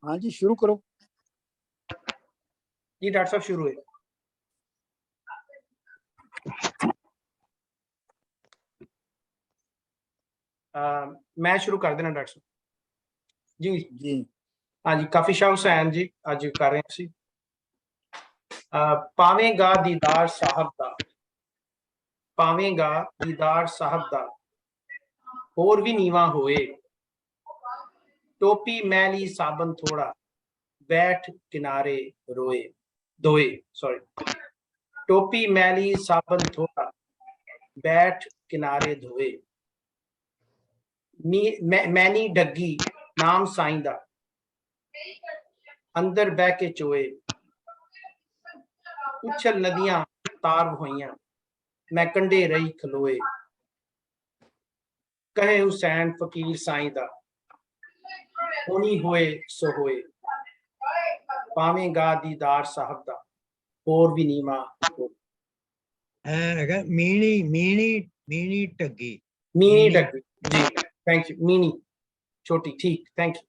हाँ जी शुरू करो जी डॉक्टर साहब शुरू है। मैं शुरू कर देना डॉक्टर साहब जी। जी हाँ जी काफी शाह हुसैन जी अज कर रहे हैं ਅਸੀਂ पावेगा दीदार साहब दा पावेगा दीदार साहब दा होर भी नीवा होए टोपी मैली साबन थोड़ा बैठ किनारे रोए दोए सॉरी टोपी मैली साबन थोड़ा बैठ किनारे धोए मैनी डगी नाम साईं दा अंदर बह के चोए उछल नदियां तार होइयां मैं कंडे रही खलोए कहे हुसैन फकीर साईं दा होनी होए सो होए पावेगा दीदार साहब दा होर भी नीवा मीणी मीणी मीणी टगी मीनी डगी जी थैंक यू मीनी छोटी ठीक थैंक यू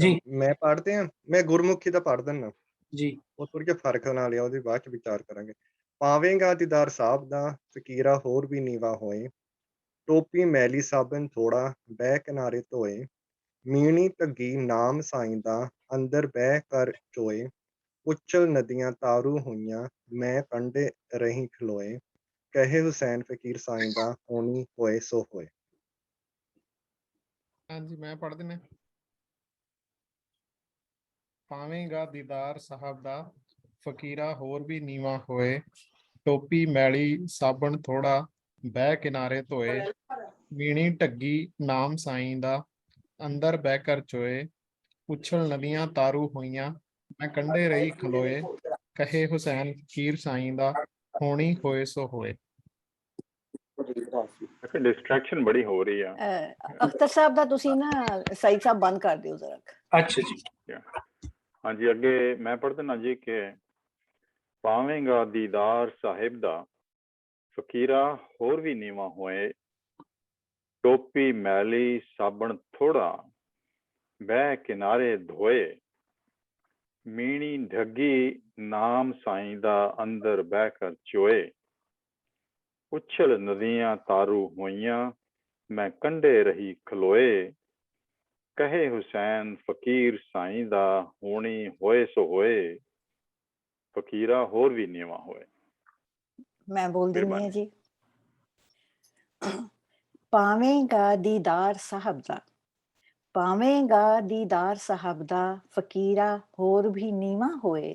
जी मैं पढ़ते हैं मैं गुरमुखी दा पढ़ दिना जी ਉਹ ਥੋੜੀ ਜਿਹਾ ਫਰਕ ਨਾਲ ਆ ਉਹਦੇ ਬਾਅਦ ਚ ਵਿਚਾਰ ਕਰਾਂਗੇ ਪਾਵੇਂਗਾ ਦੀਦਾਰ ਸਾਹਿਬ ਦਾ ਫਕੀਰਾ ਹੋਰ ਵੀ ਨੀਵਾ ਹੋਏ ਟੋਪੀ ਮੈਲੀ ਸਾਬਨ ਥੋੜਾ ਬਹਿ ਕਿਨਾਰੇ ਧੋਏ ਮੀਣੀ ਧੱਗੀ ਨਾਮ ਸਾਈਂ ਦਾ ਅੰਦਰ ਬਹਿ ਕਰ ਚੋਏ ਉਛਲ ਨਦੀਆਂ ਤਾਰੂ ਹੋਈਆਂ ਮੈਂ ਕੰਢੇ ਰਹੀ ਖਲੋਏ ਕਹੇ ਹੁਸੈਨ ਫਕੀਰ ਸਾਈਂ ਦਾ ਹੋਣੀ ਹੋਏ ਸੋ ਹੋਏ। हाँ जी मैं पढ़ देना पावेगा दीदार साहब दा फकीरा होर भी नीवा होए टोपी मैली साबन थोड़ा बह किनारे धोए मीणी ढगी नाम साईं दा अंदर बह कर चोए उछल नदियां तारू होइयां मैं कंडे रही खलोए कहे हुसैन फकीर साईं दा होनी होए सो होए। डिस्ट्रैक्शन बड़ी हो रही है अख्तर साहब दा तुसी ना सईद साहब बंद कर दियो जरा। अच्छा जी हाँ जी अगे मैं पढ़ देना जी के पावेगा दीदार साहिब दा फकीरा होर भी नीवा होए टोपी मैली साबन थोड़ा बह किनारे धोए मीणी ढगी नाम साईं दा अंदर बह कर चोए उछल नदियां तारू होइयां मैं कंडे रही खलोए कहे हुसैन फकीर साईं दा होनी होए सो होए फकीरा होर भी नीवा होए। मैं बोल देनी है जी पावेगा दीदार साहब दा पावेगा दीदार साहब दा फकीरा होर भी नीवा होए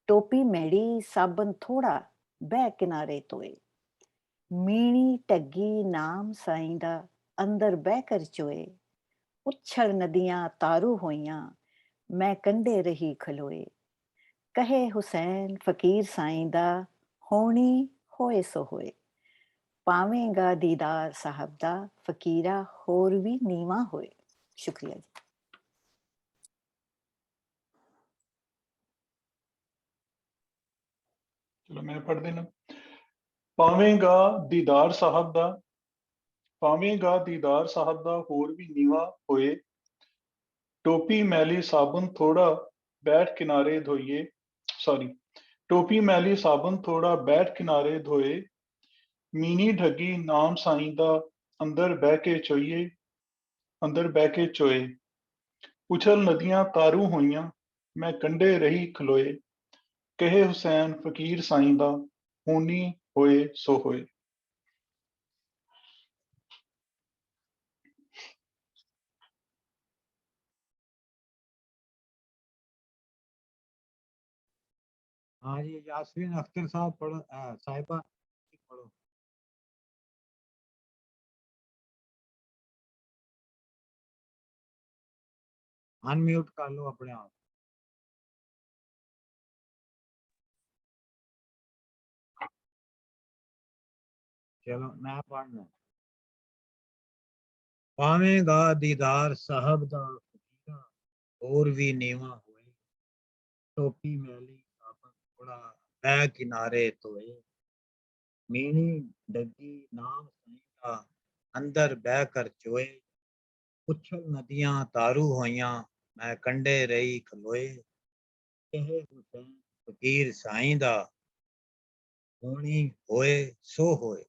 टोपी मैड़ी साबन थोड़ा बह किनारे तोए मीणी टगी नाम साईं दा अंदर बह कर चोए उछल नदियां तारू होइयां मैं कंडे रही खलोए कहे हुसैन फकीर साईं दा होनी होए सो होए पावेगा दीदार साहब दा फकीरा होर भी नीवा होए। शुक्रिया जी। चलो मैं पढ़ देना पावेगा दीदार साहब दा पावेगा दीदार साहब दा होर भी नीवा होए टोपी मैली साबुन थोड़ा बैठ किनारे धोइए सॉरी टोपी मैली साबुन थोड़ा बैठ किनारे धोए मीनी ढगी नाम साईं दा अंदर बह के चोइए अंदर बह के चोए उछल नदियां तारू होइयां मैं कंडे रही खलोए कहे हुसैन फकीर साईं दा होनी होए सो होए। हाँ जी यास्मीन अख्तर साहब पढ़ो साहिबा पढ़ो। अनम्यूट कर लो अपने आप। चलो मैं पढ़ना पावेगा दीदार साहब दा फकीरा और भी नीवा होए टोपी मैली साबन थोड़ा बह किनारे धोए मीनी डगी नाम साईं दा अंदर बह कर चोए ਉਛਲ ਨਦੀਆਂ ਤਾਰੂ ਹੋਈਆਂ ਮੈਂ ਕੰਢੇ ਰਹੀ ਖਲੋਏ ਇਹ ਹੁਸੈਨ ਫਕੀਰ ਸਾਈਂ ਦਾ ਹੋਣੀ ਹੋਏ ਸੋ ਹੋਏ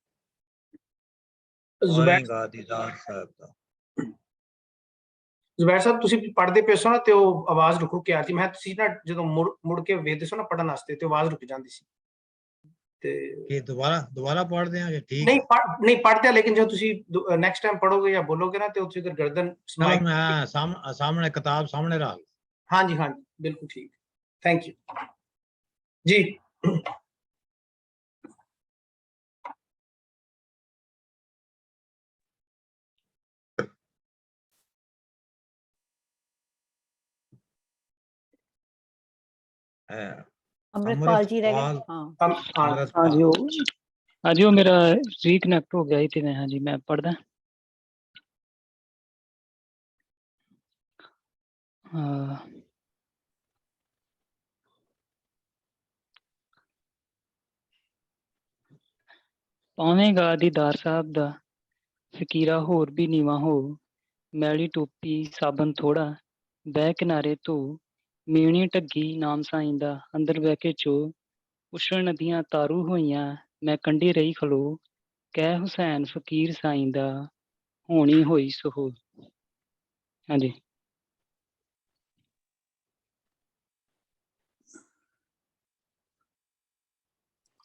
ਜ਼ੁਬੈਰ ਹੋਏਗਾ ਦੀਦਾਰ ਸਾਹਿਬ ਦਾ। ਜ਼ੁਬੈਰ ਸਾਹਿਬ ਤੁਸੀਂ ਪੜ੍ਹਦੇ ਪਏ ਸੋ ਨਾ ਤੇ ਉਹ ਆਵਾਜ਼ ਰੁਕ ਰੁਕ ਕੇ ਆ ਰਹੀ ਸੀ। ਮੈਂ ਤੁਸੀਂ ਨਾ ਜਦੋਂ ਮੁੜ ਕੇ ਵੇਖਦੇ ਸੋ ਨਾ ਪੜ੍ਹਨ ਵਾਸਤੇ ਤੇ ਆਵਾਜ਼ ਰੁਕ ਜਾਂਦੀ ਸੀ ਤੇ ਕਿ ਦੁਬਾਰਾ ਪੜ੍ਹਦੇ ਹਾਂ ਕਿ ਠੀਕ ਨਹੀਂ ਹੈ? ਨਹੀਂ ਪੜ੍ਹਦੇ ਲੇਕਿਨ ਜਦੋਂ ਤੁਸੀਂ ਨੈਕਸਟ ਟਾਈਮ ਪੜੋਗੇ ਜਾਂ ਬੋਲੋਗੇ ਨਾ ਤੇ ਉੱਥੇ ਅਗਰ ਗਰਦਨ ਚਲੋ ਮੈਂ ਸਾਹਮਣੇ ਕਿਤਾਬ ਸਾਹਮਣੇ ਰੱਖ ਹਾਂਜੀ ਹਾਂਜੀ ਬਿਲਕੁਲ ਠੀਕ ਥੈਂਕ ਯੂ ਜੀ। ਅੰਮ੍ਰਿਤਪਾਲ ਜੀ ਰਹਿ ਗਏ। ਹਾਂਜੀ ਉਹ ਮੇਰਾ ਰੀਕਨੈਕਟ ਹੋ ਗਿਆ ਸੀ ਤੇ ਮੈਂ ਹਾਂਜੀ ਮੈਂ ਪੜ੍ਹਦਾ। ਪਾਵੇਂਗਾ ਦੀਦਾਰ ਸਾਹਿਬ ਦਾ ਫਕੀਰਾ ਹੋਰ ਵੀ ਨੀਵਾਂ ਹੋ ਮੈਲੀ ਟੋਪੀ ਸਾਬਨ ਥੋੜਾ ਬਹਿ ਕਿਨਾਰੇ ਧੋ ਮੀਣੀ ਢੱਗੀ ਨਾਮ ਸਾਈਂ ਦਾ ਅੰਦਰ ਬਹਿ ਕੇ ਚੋ ਉਛਲ ਨਦੀਆਂ ਤਾਰੂ ਹੋਈਆਂ ਮੈਂ ਕੰਢੀ ਰਹੀ ਖਲੋ ਕਹਿ ਹੁਸੈਨ ਫਕੀਰ ਸਾਈਂ ਦਾ ਹੋਣੀ ਹੋਈ ਸੋ ਹਾਂਜੀ।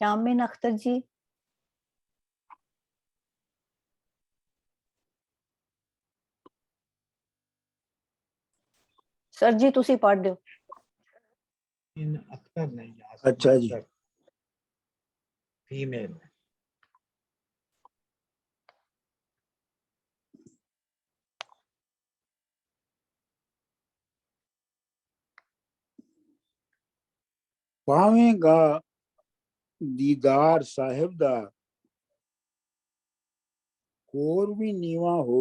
यामिन अख्तर जी। सर जी तुसी पढ़ दो। अख्तर नहीं अच्छा जी फीमेल पावेगा दीदार साहिब दा होर भी नीवा हो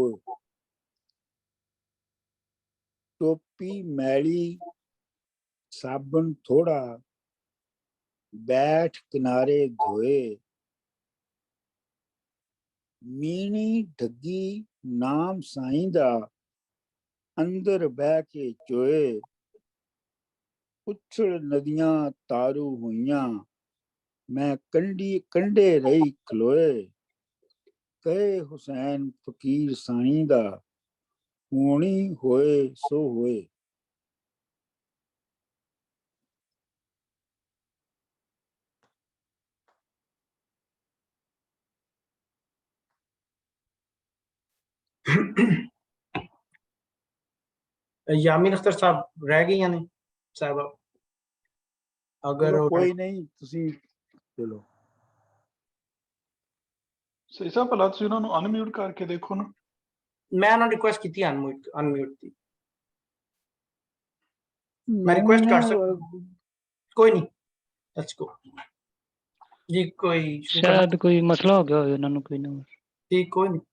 टोपी मैली साबन थोड़ा बैठ किनारे धोए मीनी ढगी नाम साईं दा अंदर बह के चोए उछल नदियां तारू हुईयां मैं कंडे रही खलोए कहे हुसैन फकीर साईं दा होनी होए सो होए। यामिन अख्तर साहब रह गई या नहीं साहब? अगर कोई नहीं तुसी चलो ਸਹੀ ਸਾਹਿਬ ਭਲਾ ਤੁਸੀਂ ਉਹਨਾਂ ਨੂੰ ਅਨਮਿਊਟ ਕਰਕੇ ਦੇਖੋ ਨਾ। मैं ना रिक्वेस्ट की थी अनम्यूट थी मैं रिक्वेस्ट कर सकता कोई नहीं लेट्स गो जी। कोई शायद कोई मसला हो गया होवे ਉਹਨਾਂ ਨੂੰ ਕੋਈ ਨਾ जी कोई नहीं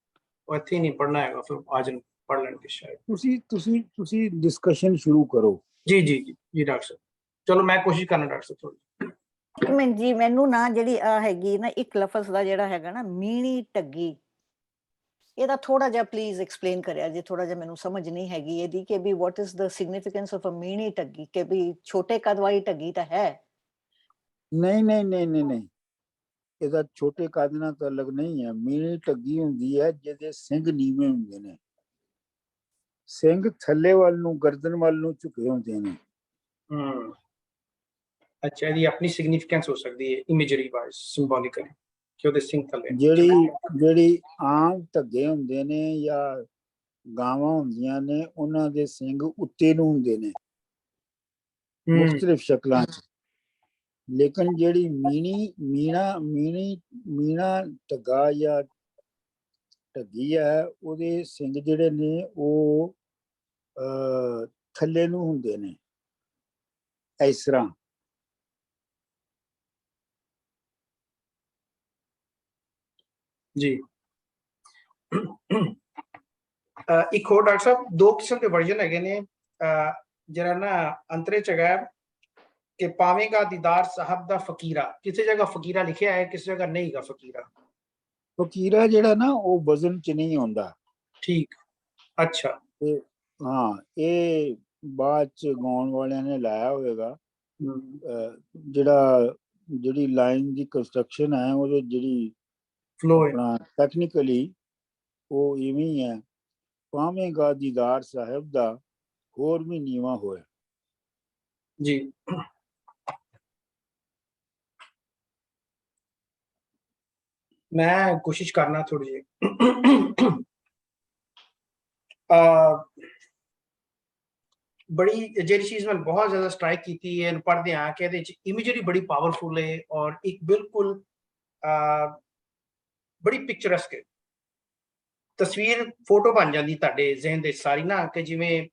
वो इत्थे नहीं पढ़ना है फिर आज पढ़ लेंगे शायद तुसी डिस्कशन शुरू करो। जी जी जी जी डॉक्टर साहब चलो मैं कोशिश करना डॉक्टर साहब थोड़ी जी मैनू ना ਜਿਹੜੀ ਆ ਹੈਗੀ ਨਾ ਇੱਕ ਲਫ਼ਜ਼ ਦਾ ਜਿਹੜਾ ਹੈਗਾ ਨਾ ਮੀਣੀ ਢੱਗੀ ਇਹਦਾ ਥੋੜਾ ਜਿਹਾ ਪਲੀਜ਼ ਐਕਸਪਲੇਨ ਕਰਿਆ ਜੇ ਥੋੜਾ ਜਿਹਾ ਮੈਨੂੰ ਸਮਝ ਨਹੀਂ ਹੈਗੀ ਇਹਦੀ ਕਿ ਵੀ what is the significance of a ਮੀਣੀ ਢੱਗੀ ਕਿ ਵੀ ਛੋਟੇ ਕੱਦ ਵਾਲੀ ਢੱਗੀ ਤਾਂ ਹੈ ਨਹੀਂ ਇਹਦਾ ਛੋਟੇ ਕੱਦ ਨਾਲ ਤਾਲੁਕ ਨਹੀਂ ਹੈ। ਮੀਣੀ ਢੱਗੀ ਹੁੰਦੀ ਹੈ ਜਿਹਦੇ ਸਿੰਘ ਨੀਵੇਂ ਹੁੰਦੇ ਨੇ ਸਿੰਘ ਥੱਲੇ ਵੱਲ ਨੂੰ ਗਰਦਨ ਵੱਲ ਨੂੰ ਝੁਕੇ ਹੁੰਦੇ ਨੇ। अच्छा ये अपनी सिग्निफिकेंस हो सकती है इमेजरी वाइज सिंबॉलिकली कि ਉਹਦੇ ਸਿੰਘ ਥੱਲੇ ਜਿਹੜੀ ਆਮ ਧੱਗੇ ਹੁੰਦੇ ਨੇ ਜਾਂ ਗਾਵਾਂ ਹੁੰਦੀਆਂ ਨੇ ਉਹਨਾਂ ਦੇ ਸਿੰਘ ਉੱਤੇ ਨੂੰ ਹੁੰਦੇ ਨੇ ਮੁxtਲਿਫ ਸ਼ਕਲਾਂ ਚ। ਲੇਕਿਨ ਜਿਹੜੀ ਮੀਣਾ ਢੱਗਾ ਜਾਂ ਢੱਗੀ ਹੈ ਉਹਦੇ ਸਿੰਘ ਜਿਹੜੇ ਨੇ ਉਹ ਥੱਲੇ ਨੂੰ ਹੁੰਦੇ ਨੇ ਇਸ ਤਰ੍ਹਾਂ। जी एक और डॉक्टर साहब दो किस्म के वर्जन है ने जरा ना अंतरे च है कि पावेगा दीदार साहब दा फकीरा किसी जगह फकीरा लिखा है किसी जगह नहीं गा फकीरा ਜਿਹੜਾ ਨਾ ਉਹ ਵਜ਼ਨ ਚ ਨਹੀਂ ਆਉਂਦਾ। ठीक अच्छा ਤੇ ਹਾਂ ਇਹ ਬਾਅਦ ਚ ਗਾਉਣ ਵਾਲਿਆਂ ਨੇ ਲਾਇਆ ਹੋਵੇਗਾ। ਜਿਹੜੀ ਲਾਈਨ ਦੀ ਕੰਸਟਰਕਸ਼ਨ ਹੈ ਉਹਦੇ ਜਿਹੜੀ ਫਲੋ ਹੈ ਆਪਣਾ ਟੈਕਨੀਕਲੀ ਉਹ ਇਵੇਂ ਹੀ ਹੈ, ਪਾਵੇਂਗਾ ਦੀਦਾਰ ਸਾਹਿਬ ਦਾ ਹੋਰ ਵੀ ਨੀਵਾਂ ਹੋਇਆ। ਜੀ। मैं कोशिश करना थोड़ी जी बड़ी जी चीज मैं बहुत ज्यादा स्ट्राइक की थी पढ़ते हाँ कि इमेजरी बड़ी पावरफुल है और एक बिल्कुल बड़ी पिक्चरस्क है तस्वीर फोटो बन जाती तुहाडे ज़हन दे सारी ना कि जिवें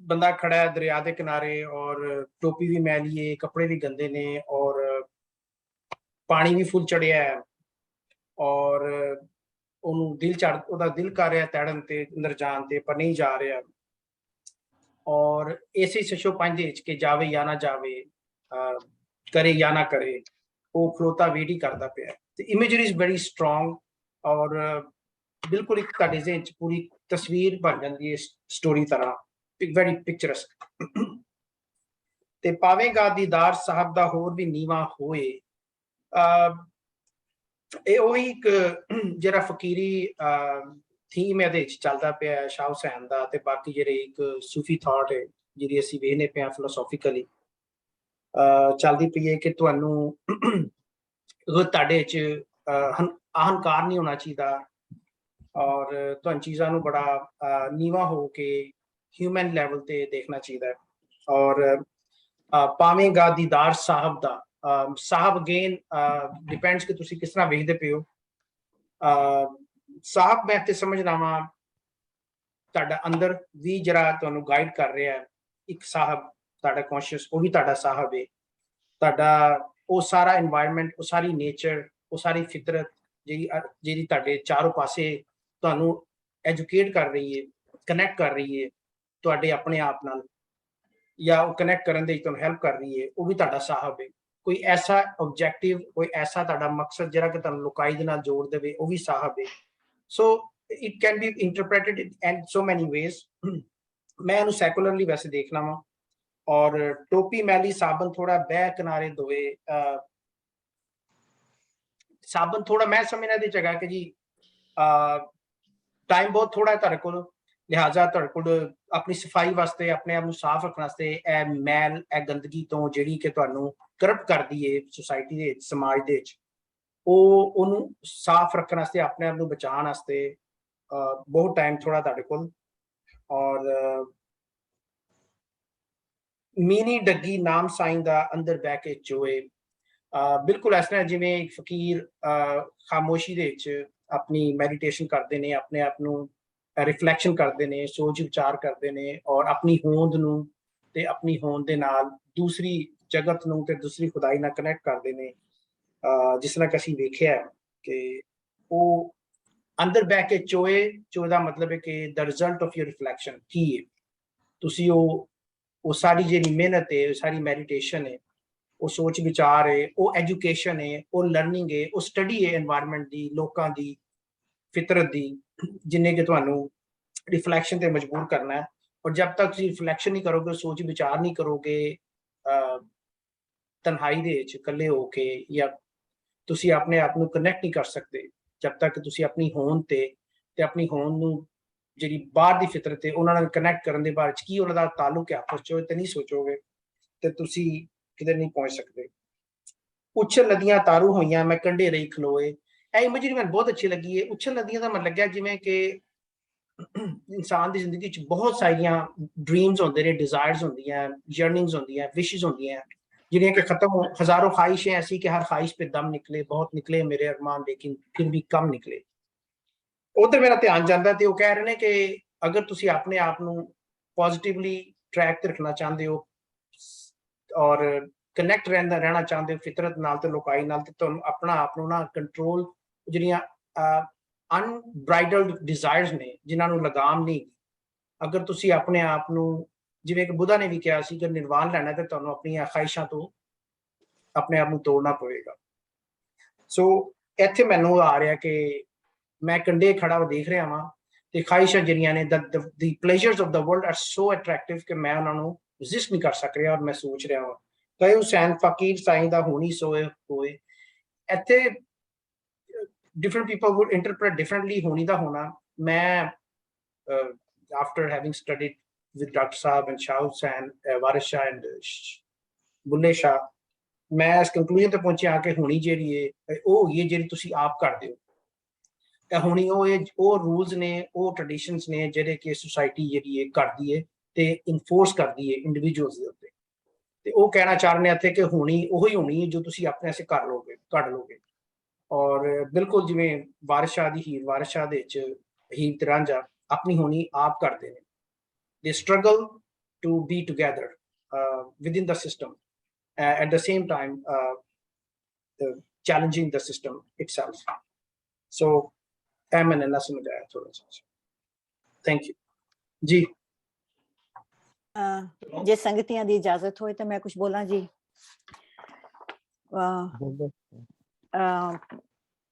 बंदा खड़ा है दरिया के किनारे और टोपी भी मैली है, कपड़े भी गंदे ने और पानी भी फुल चढ़िया है और ਉਹਨੂੰ ਉਹਦਾ ਦਿਲ ਕਰ ਰਿਹਾ ਤੈੜਨ ਤੇ ਅੰਦਰ ਜਾਣ ਤੇ ਪਰ ਨਹੀਂ ਜਾ ਰਿਹਾ ਔਰ ਇਸੇ 605 ਦੇ ਵਿੱਚ ਕਿ ਜਾਵੇ ਜਾਂ ਨਾ ਜਾਵੇ ਕਰੇ ਜਾਂ ਨਾ ਕਰੇ ਉਹ ਖਲੋਤਾ ਵੇਟ ਹੀ ਕਰਦਾ ਪਿਆ ਤੇ ਇਮੇਜਰੀ ਇਜ਼ ਵੈਰੀ ਸਟਰੋਂਗ ਔਰ ਬਿਲਕੁਲ ਇੱਕ ਤੁਹਾਡੇ ਜ਼ਿਹਨ 'ਚ ਪੂਰੀ ਤਸਵੀਰ ਬਣ ਜਾਂਦੀ ਹੈ ਸਟੋਰੀ ਤਰ੍ਹਾਂ ਵੈਰੀ ਪਿਕਚਰਸਕ ਤੇ ਪਾਵੇਂਗਾ ਦੀਦਾਰ ਸਾਹਿਬ ਦਾ ਹੋਰ ਵੀ ਨੀਵਾਂ ਹੋਏ ਇਹ ਉਹੀ ਇੱਕ ਜਿਹੜਾ ਫਕੀਰੀ ਥੀਮ ਇਹਦੇ ਵਿੱਚ ਚੱਲਦਾ ਪਿਆ ਸ਼ਾਹ ਹੁਸੈਨ ਦਾ ਤੇ ਬਾਕੀ ਜਿਹੜੇ ਇੱਕ ਸੂਫੀ ਥਾਟ ਹੈ ਜਿਹਦੀ ਅਸੀਂ ਵੇਖਦੇ ਪਿਆ ਫਿਲੋਸੋਫਿਕਲੀ ਚੱਲਦੀ ਪਈ ਹੈ ਕਿ ਤੁਹਾਨੂੰ ਤੁਹਾਡੇ 'ਚ ਅਹੰਕਾਰ ਨਹੀਂ ਹੋਣਾ ਚਾਹੀਦਾ ਔਰ ਤੁਹਾਨੂੰ ਚੀਜ਼ਾਂ ਨੂੰ ਬੜਾ ਨੀਵਾਂ ਹੋ ਕੇ ਹਿਊਮਨ ਲੈਵਲ ਤੇ ਦੇਖਣਾ ਚਾਹੀਦਾ ਔਰ ਪਾਵੇਂਗਾ ਦੀਦਾਰ ਸਾਹਿਬ ਦਾ साहब अगेन डिपेंड्स कि तुसी किस तरह वेखदे पे हो साहब मैं ते समझना वा तुहाडा अंदर भी जरा तुहानू गाइड कर रहा है एक साहब तुहाडा कॉन्शियस वो भी तुहाडा साहब है तुहाडा वो सारा एनवायरनमेंट वो सारी नेचर वो सारी फितरत जी तुहाडे चारों पासे तुहानू एजुकेट कर रही है कनैक्ट कर रही है तुहाडे अपने आप नाल या वो कनैक्ट करन दे तुहानू हेल्प कर रही है वो भी तुहाडा साहब है कोई ऐसा ऑब्जेक्टिव कोई ऐसा तुहाडा मकसद जरा कि तुहानू लुकाई दे नाल जोड़ देवे वो भी साहब है so it can be interpreted in so many ways मैं इहनू सैकुलरली वैसे देखना वा और टोपी मैली साबन थोड़ा बह किनारे दोए साबन थोड़ा मैं समझना दी जगह कि जी टाइम बहुत थोड़ा है तुहाडे कोल लिहाजा तुहाडे कोल अपनी सफाई वास्ते अपने आप नू साफ रखने वास्ते ए मैल ए गंदगी तो जिहड़ी कि तुहानू करप्ट करदी है सोसाइटी दे विच समाज दे विच ओनू साफ रखने वास्ते अपने आप नू बचाने वास्ते बहुत टाइम थोड़ा तुहाडे कोल और मीनी डग्गी नाम साईं दा अंदर बह के चोए बिल्कुल इस तरह जिवें एक फकीर खामोशी दे विच अपनी मैडिटेशन करते ने अपने आप नू रिफ्लैक्शन करते ने सोच विचार करते ने और अपनी होंद नू ते अपनी होंद दे नाल दूसरी जगत नू ते दूसरी खुदाई नाल कनैक्ट करते ने जिस तरह कि असीं वेखिया कि वो अंदर बह के चोए दा मतलब है कि the result of your reflection की है तुसी वो सारी जिहड़ी मेहनत है सारी मैडिटेशन है वो सोच विचार है वो एजुकेशन है वो लर्निंग है वो स्टडी है एनवायरनमेंट दी लोकां दी फितरत दी जिन्हें कि तुहानू रिफ्लैक्शन ते मजबूर करना है और जब तक तुसीं रिफ्लैक्शन नहीं करोगे सोच विचार नहीं करोगे तन्हाई दे विच कल्ले हो के या तुसीं अपने आप नू कनैक्ट नहीं कर सकते जब तक तुसीं अपनी होंद ते अपनी होंद नू जिहड़ी बाहर दी फितरत है उन्हां नाल कनैक्ट करन दे बारे च की उन्हां दा ताल्लुक है आपस च ते नहीं सोचोगे ते तुसीं किते नहीं पहुंच सकते उछल नदियां तारू होइयां मैं कंढे रही खलोए इमेजरी मैंने बहुत अच्छी लगी है उछल नदियां का मतलब लग्या जिवें कि इंसान की जिंदगी च बहुत सारियां ड्रीम्स होंदे ने डिजायर्स होंदियां जर्निंग्स होंदियां विशेस होंदियां जिन्हें कि खत्म हो हजारों ख्वाहिशें ऐसी कि हर ख्वाहिश पे दम निकले बहुत निकले मेरे अरमान लेकिन फिर भी कम निकले उधर मेरा ध्यान जाता है तो कह रहे हैं कि अगर तुसी अपने आप नू पॉजिटिवली ट्रैक ते रखना चाहते हो और कनैक्ट रहना चाहते हो फितरत नाल ते लोकाई नाल ते तुहानू अपना आप नू ना कंट्रोल जिहड़ियां अनब्राइडल्ड डिजायर्स ने जिन्हां नू लगाम नहीं अगर तुसी अपने आप नू जिवें कि बुद्धा ने भी कहा सी कि निर्वाण लैना ते तुहानू अपनी ख्वाहिशां तो अपने आप नू तोड़ना पवेगा सो इत्थे मैनू आ रहा कि मैं कंढे खड़ा देख रहा वां ਤੇ ਖਾਹਿਸ਼ਾਂ ਜਿਹੜੀਆਂ ਨੇ the pleasures of the world are so attractive ਕਿ ਮੈਂ ਉਹਨਾਂ ਨੂੰ resist ਨਹੀਂ ਕਰ ਸਕ ਰਿਹਾ ਔਰ ਮੈਂ ਸੋਚ ਰਿਹਾ ਹਾਂ ਕਈ ਹੁਸੈਨ ਫਕੀਰ ਸਾਈਂ ਦਾ ਹੋਣੀ ਸੋਏ ਹੋਏ ਇੱਥੇ different people would interpret differently ਹੋਣੀ ਦਾ ਹੋਣਾ ਮੈਂ after having studied with Dr. Saab and Shah Hussain, Waris Shah and Bulle Shah, ਮੈਂ ਇਸ ਕੰਕਲੂਜਨ ਤੇ ਪਹੁੰਚਿਆ ਕਿ ਹੋਣੀ ਜਿਹੜੀ ਹੈ ਉਹ ਹੀ ਜਿਹੜੀ ਤੁਸੀਂ ਆਪ ਕਰਦੇ ਹੋ ਤੇ ਹੋਣੀ ਉਹ ਰੂਲਸ ਨੇ ਉਹ ਟ੍ਰੈਡੀਸ਼ਨਸ ਨੇ ਜਿਹੜੇ ਕਿ ਸੁਸਾਇਟੀ ਜਿਹੜੀ ਹੈ ਕਰਦੀ ਹੈ ਤੇ ਇਨਫੋਰਸ ਕਰਦੀ ਹੈ ਇੰਡੀਵਿਜੂਅਲਸ ਦੇ ਉੱਤੇ ਤੇ ਉਹ ਕਹਿਣਾ ਚਾਹ ਰਹੇ ਨੇ ਇੱਥੇ ਕਿ ਹੋਣੀ ਉਹੀ ਹੋਣੀ ਹੈ ਜੋ ਤੁਸੀਂ ਆਪਣੇ ਐਸੇ ਕਰ ਲੋਗੇ ਕੱਢ ਲੋਗੇ ਔਰ ਬਿਲਕੁਲ ਜਿਵੇਂ ਵਾਰਿਸ ਸ਼ਾਹ ਦੀ ਹੀਰ ਵਾਰਿਸ ਸ਼ਾਹ ਦੇ ਵਿੱਚ ਹੀਰ ਤੇ ਰਾਂਝਾ ਆਪਣੀ ਹੋਣੀ ਆਪ ਕਰਦੇ ਨੇ they struggle to be together within the system at the same time challenging the system itself so मैंने ना समझाया थोड़ा सा thank you जी ਜੇ ਸੰਗਤੀਆਂ ਦੀ ਇਜਾਜ਼ਤ ਹੋਏ ਤਾਂ ਮੈਂ ਕੁਝ ਬੋਲਾਂ ਜੀ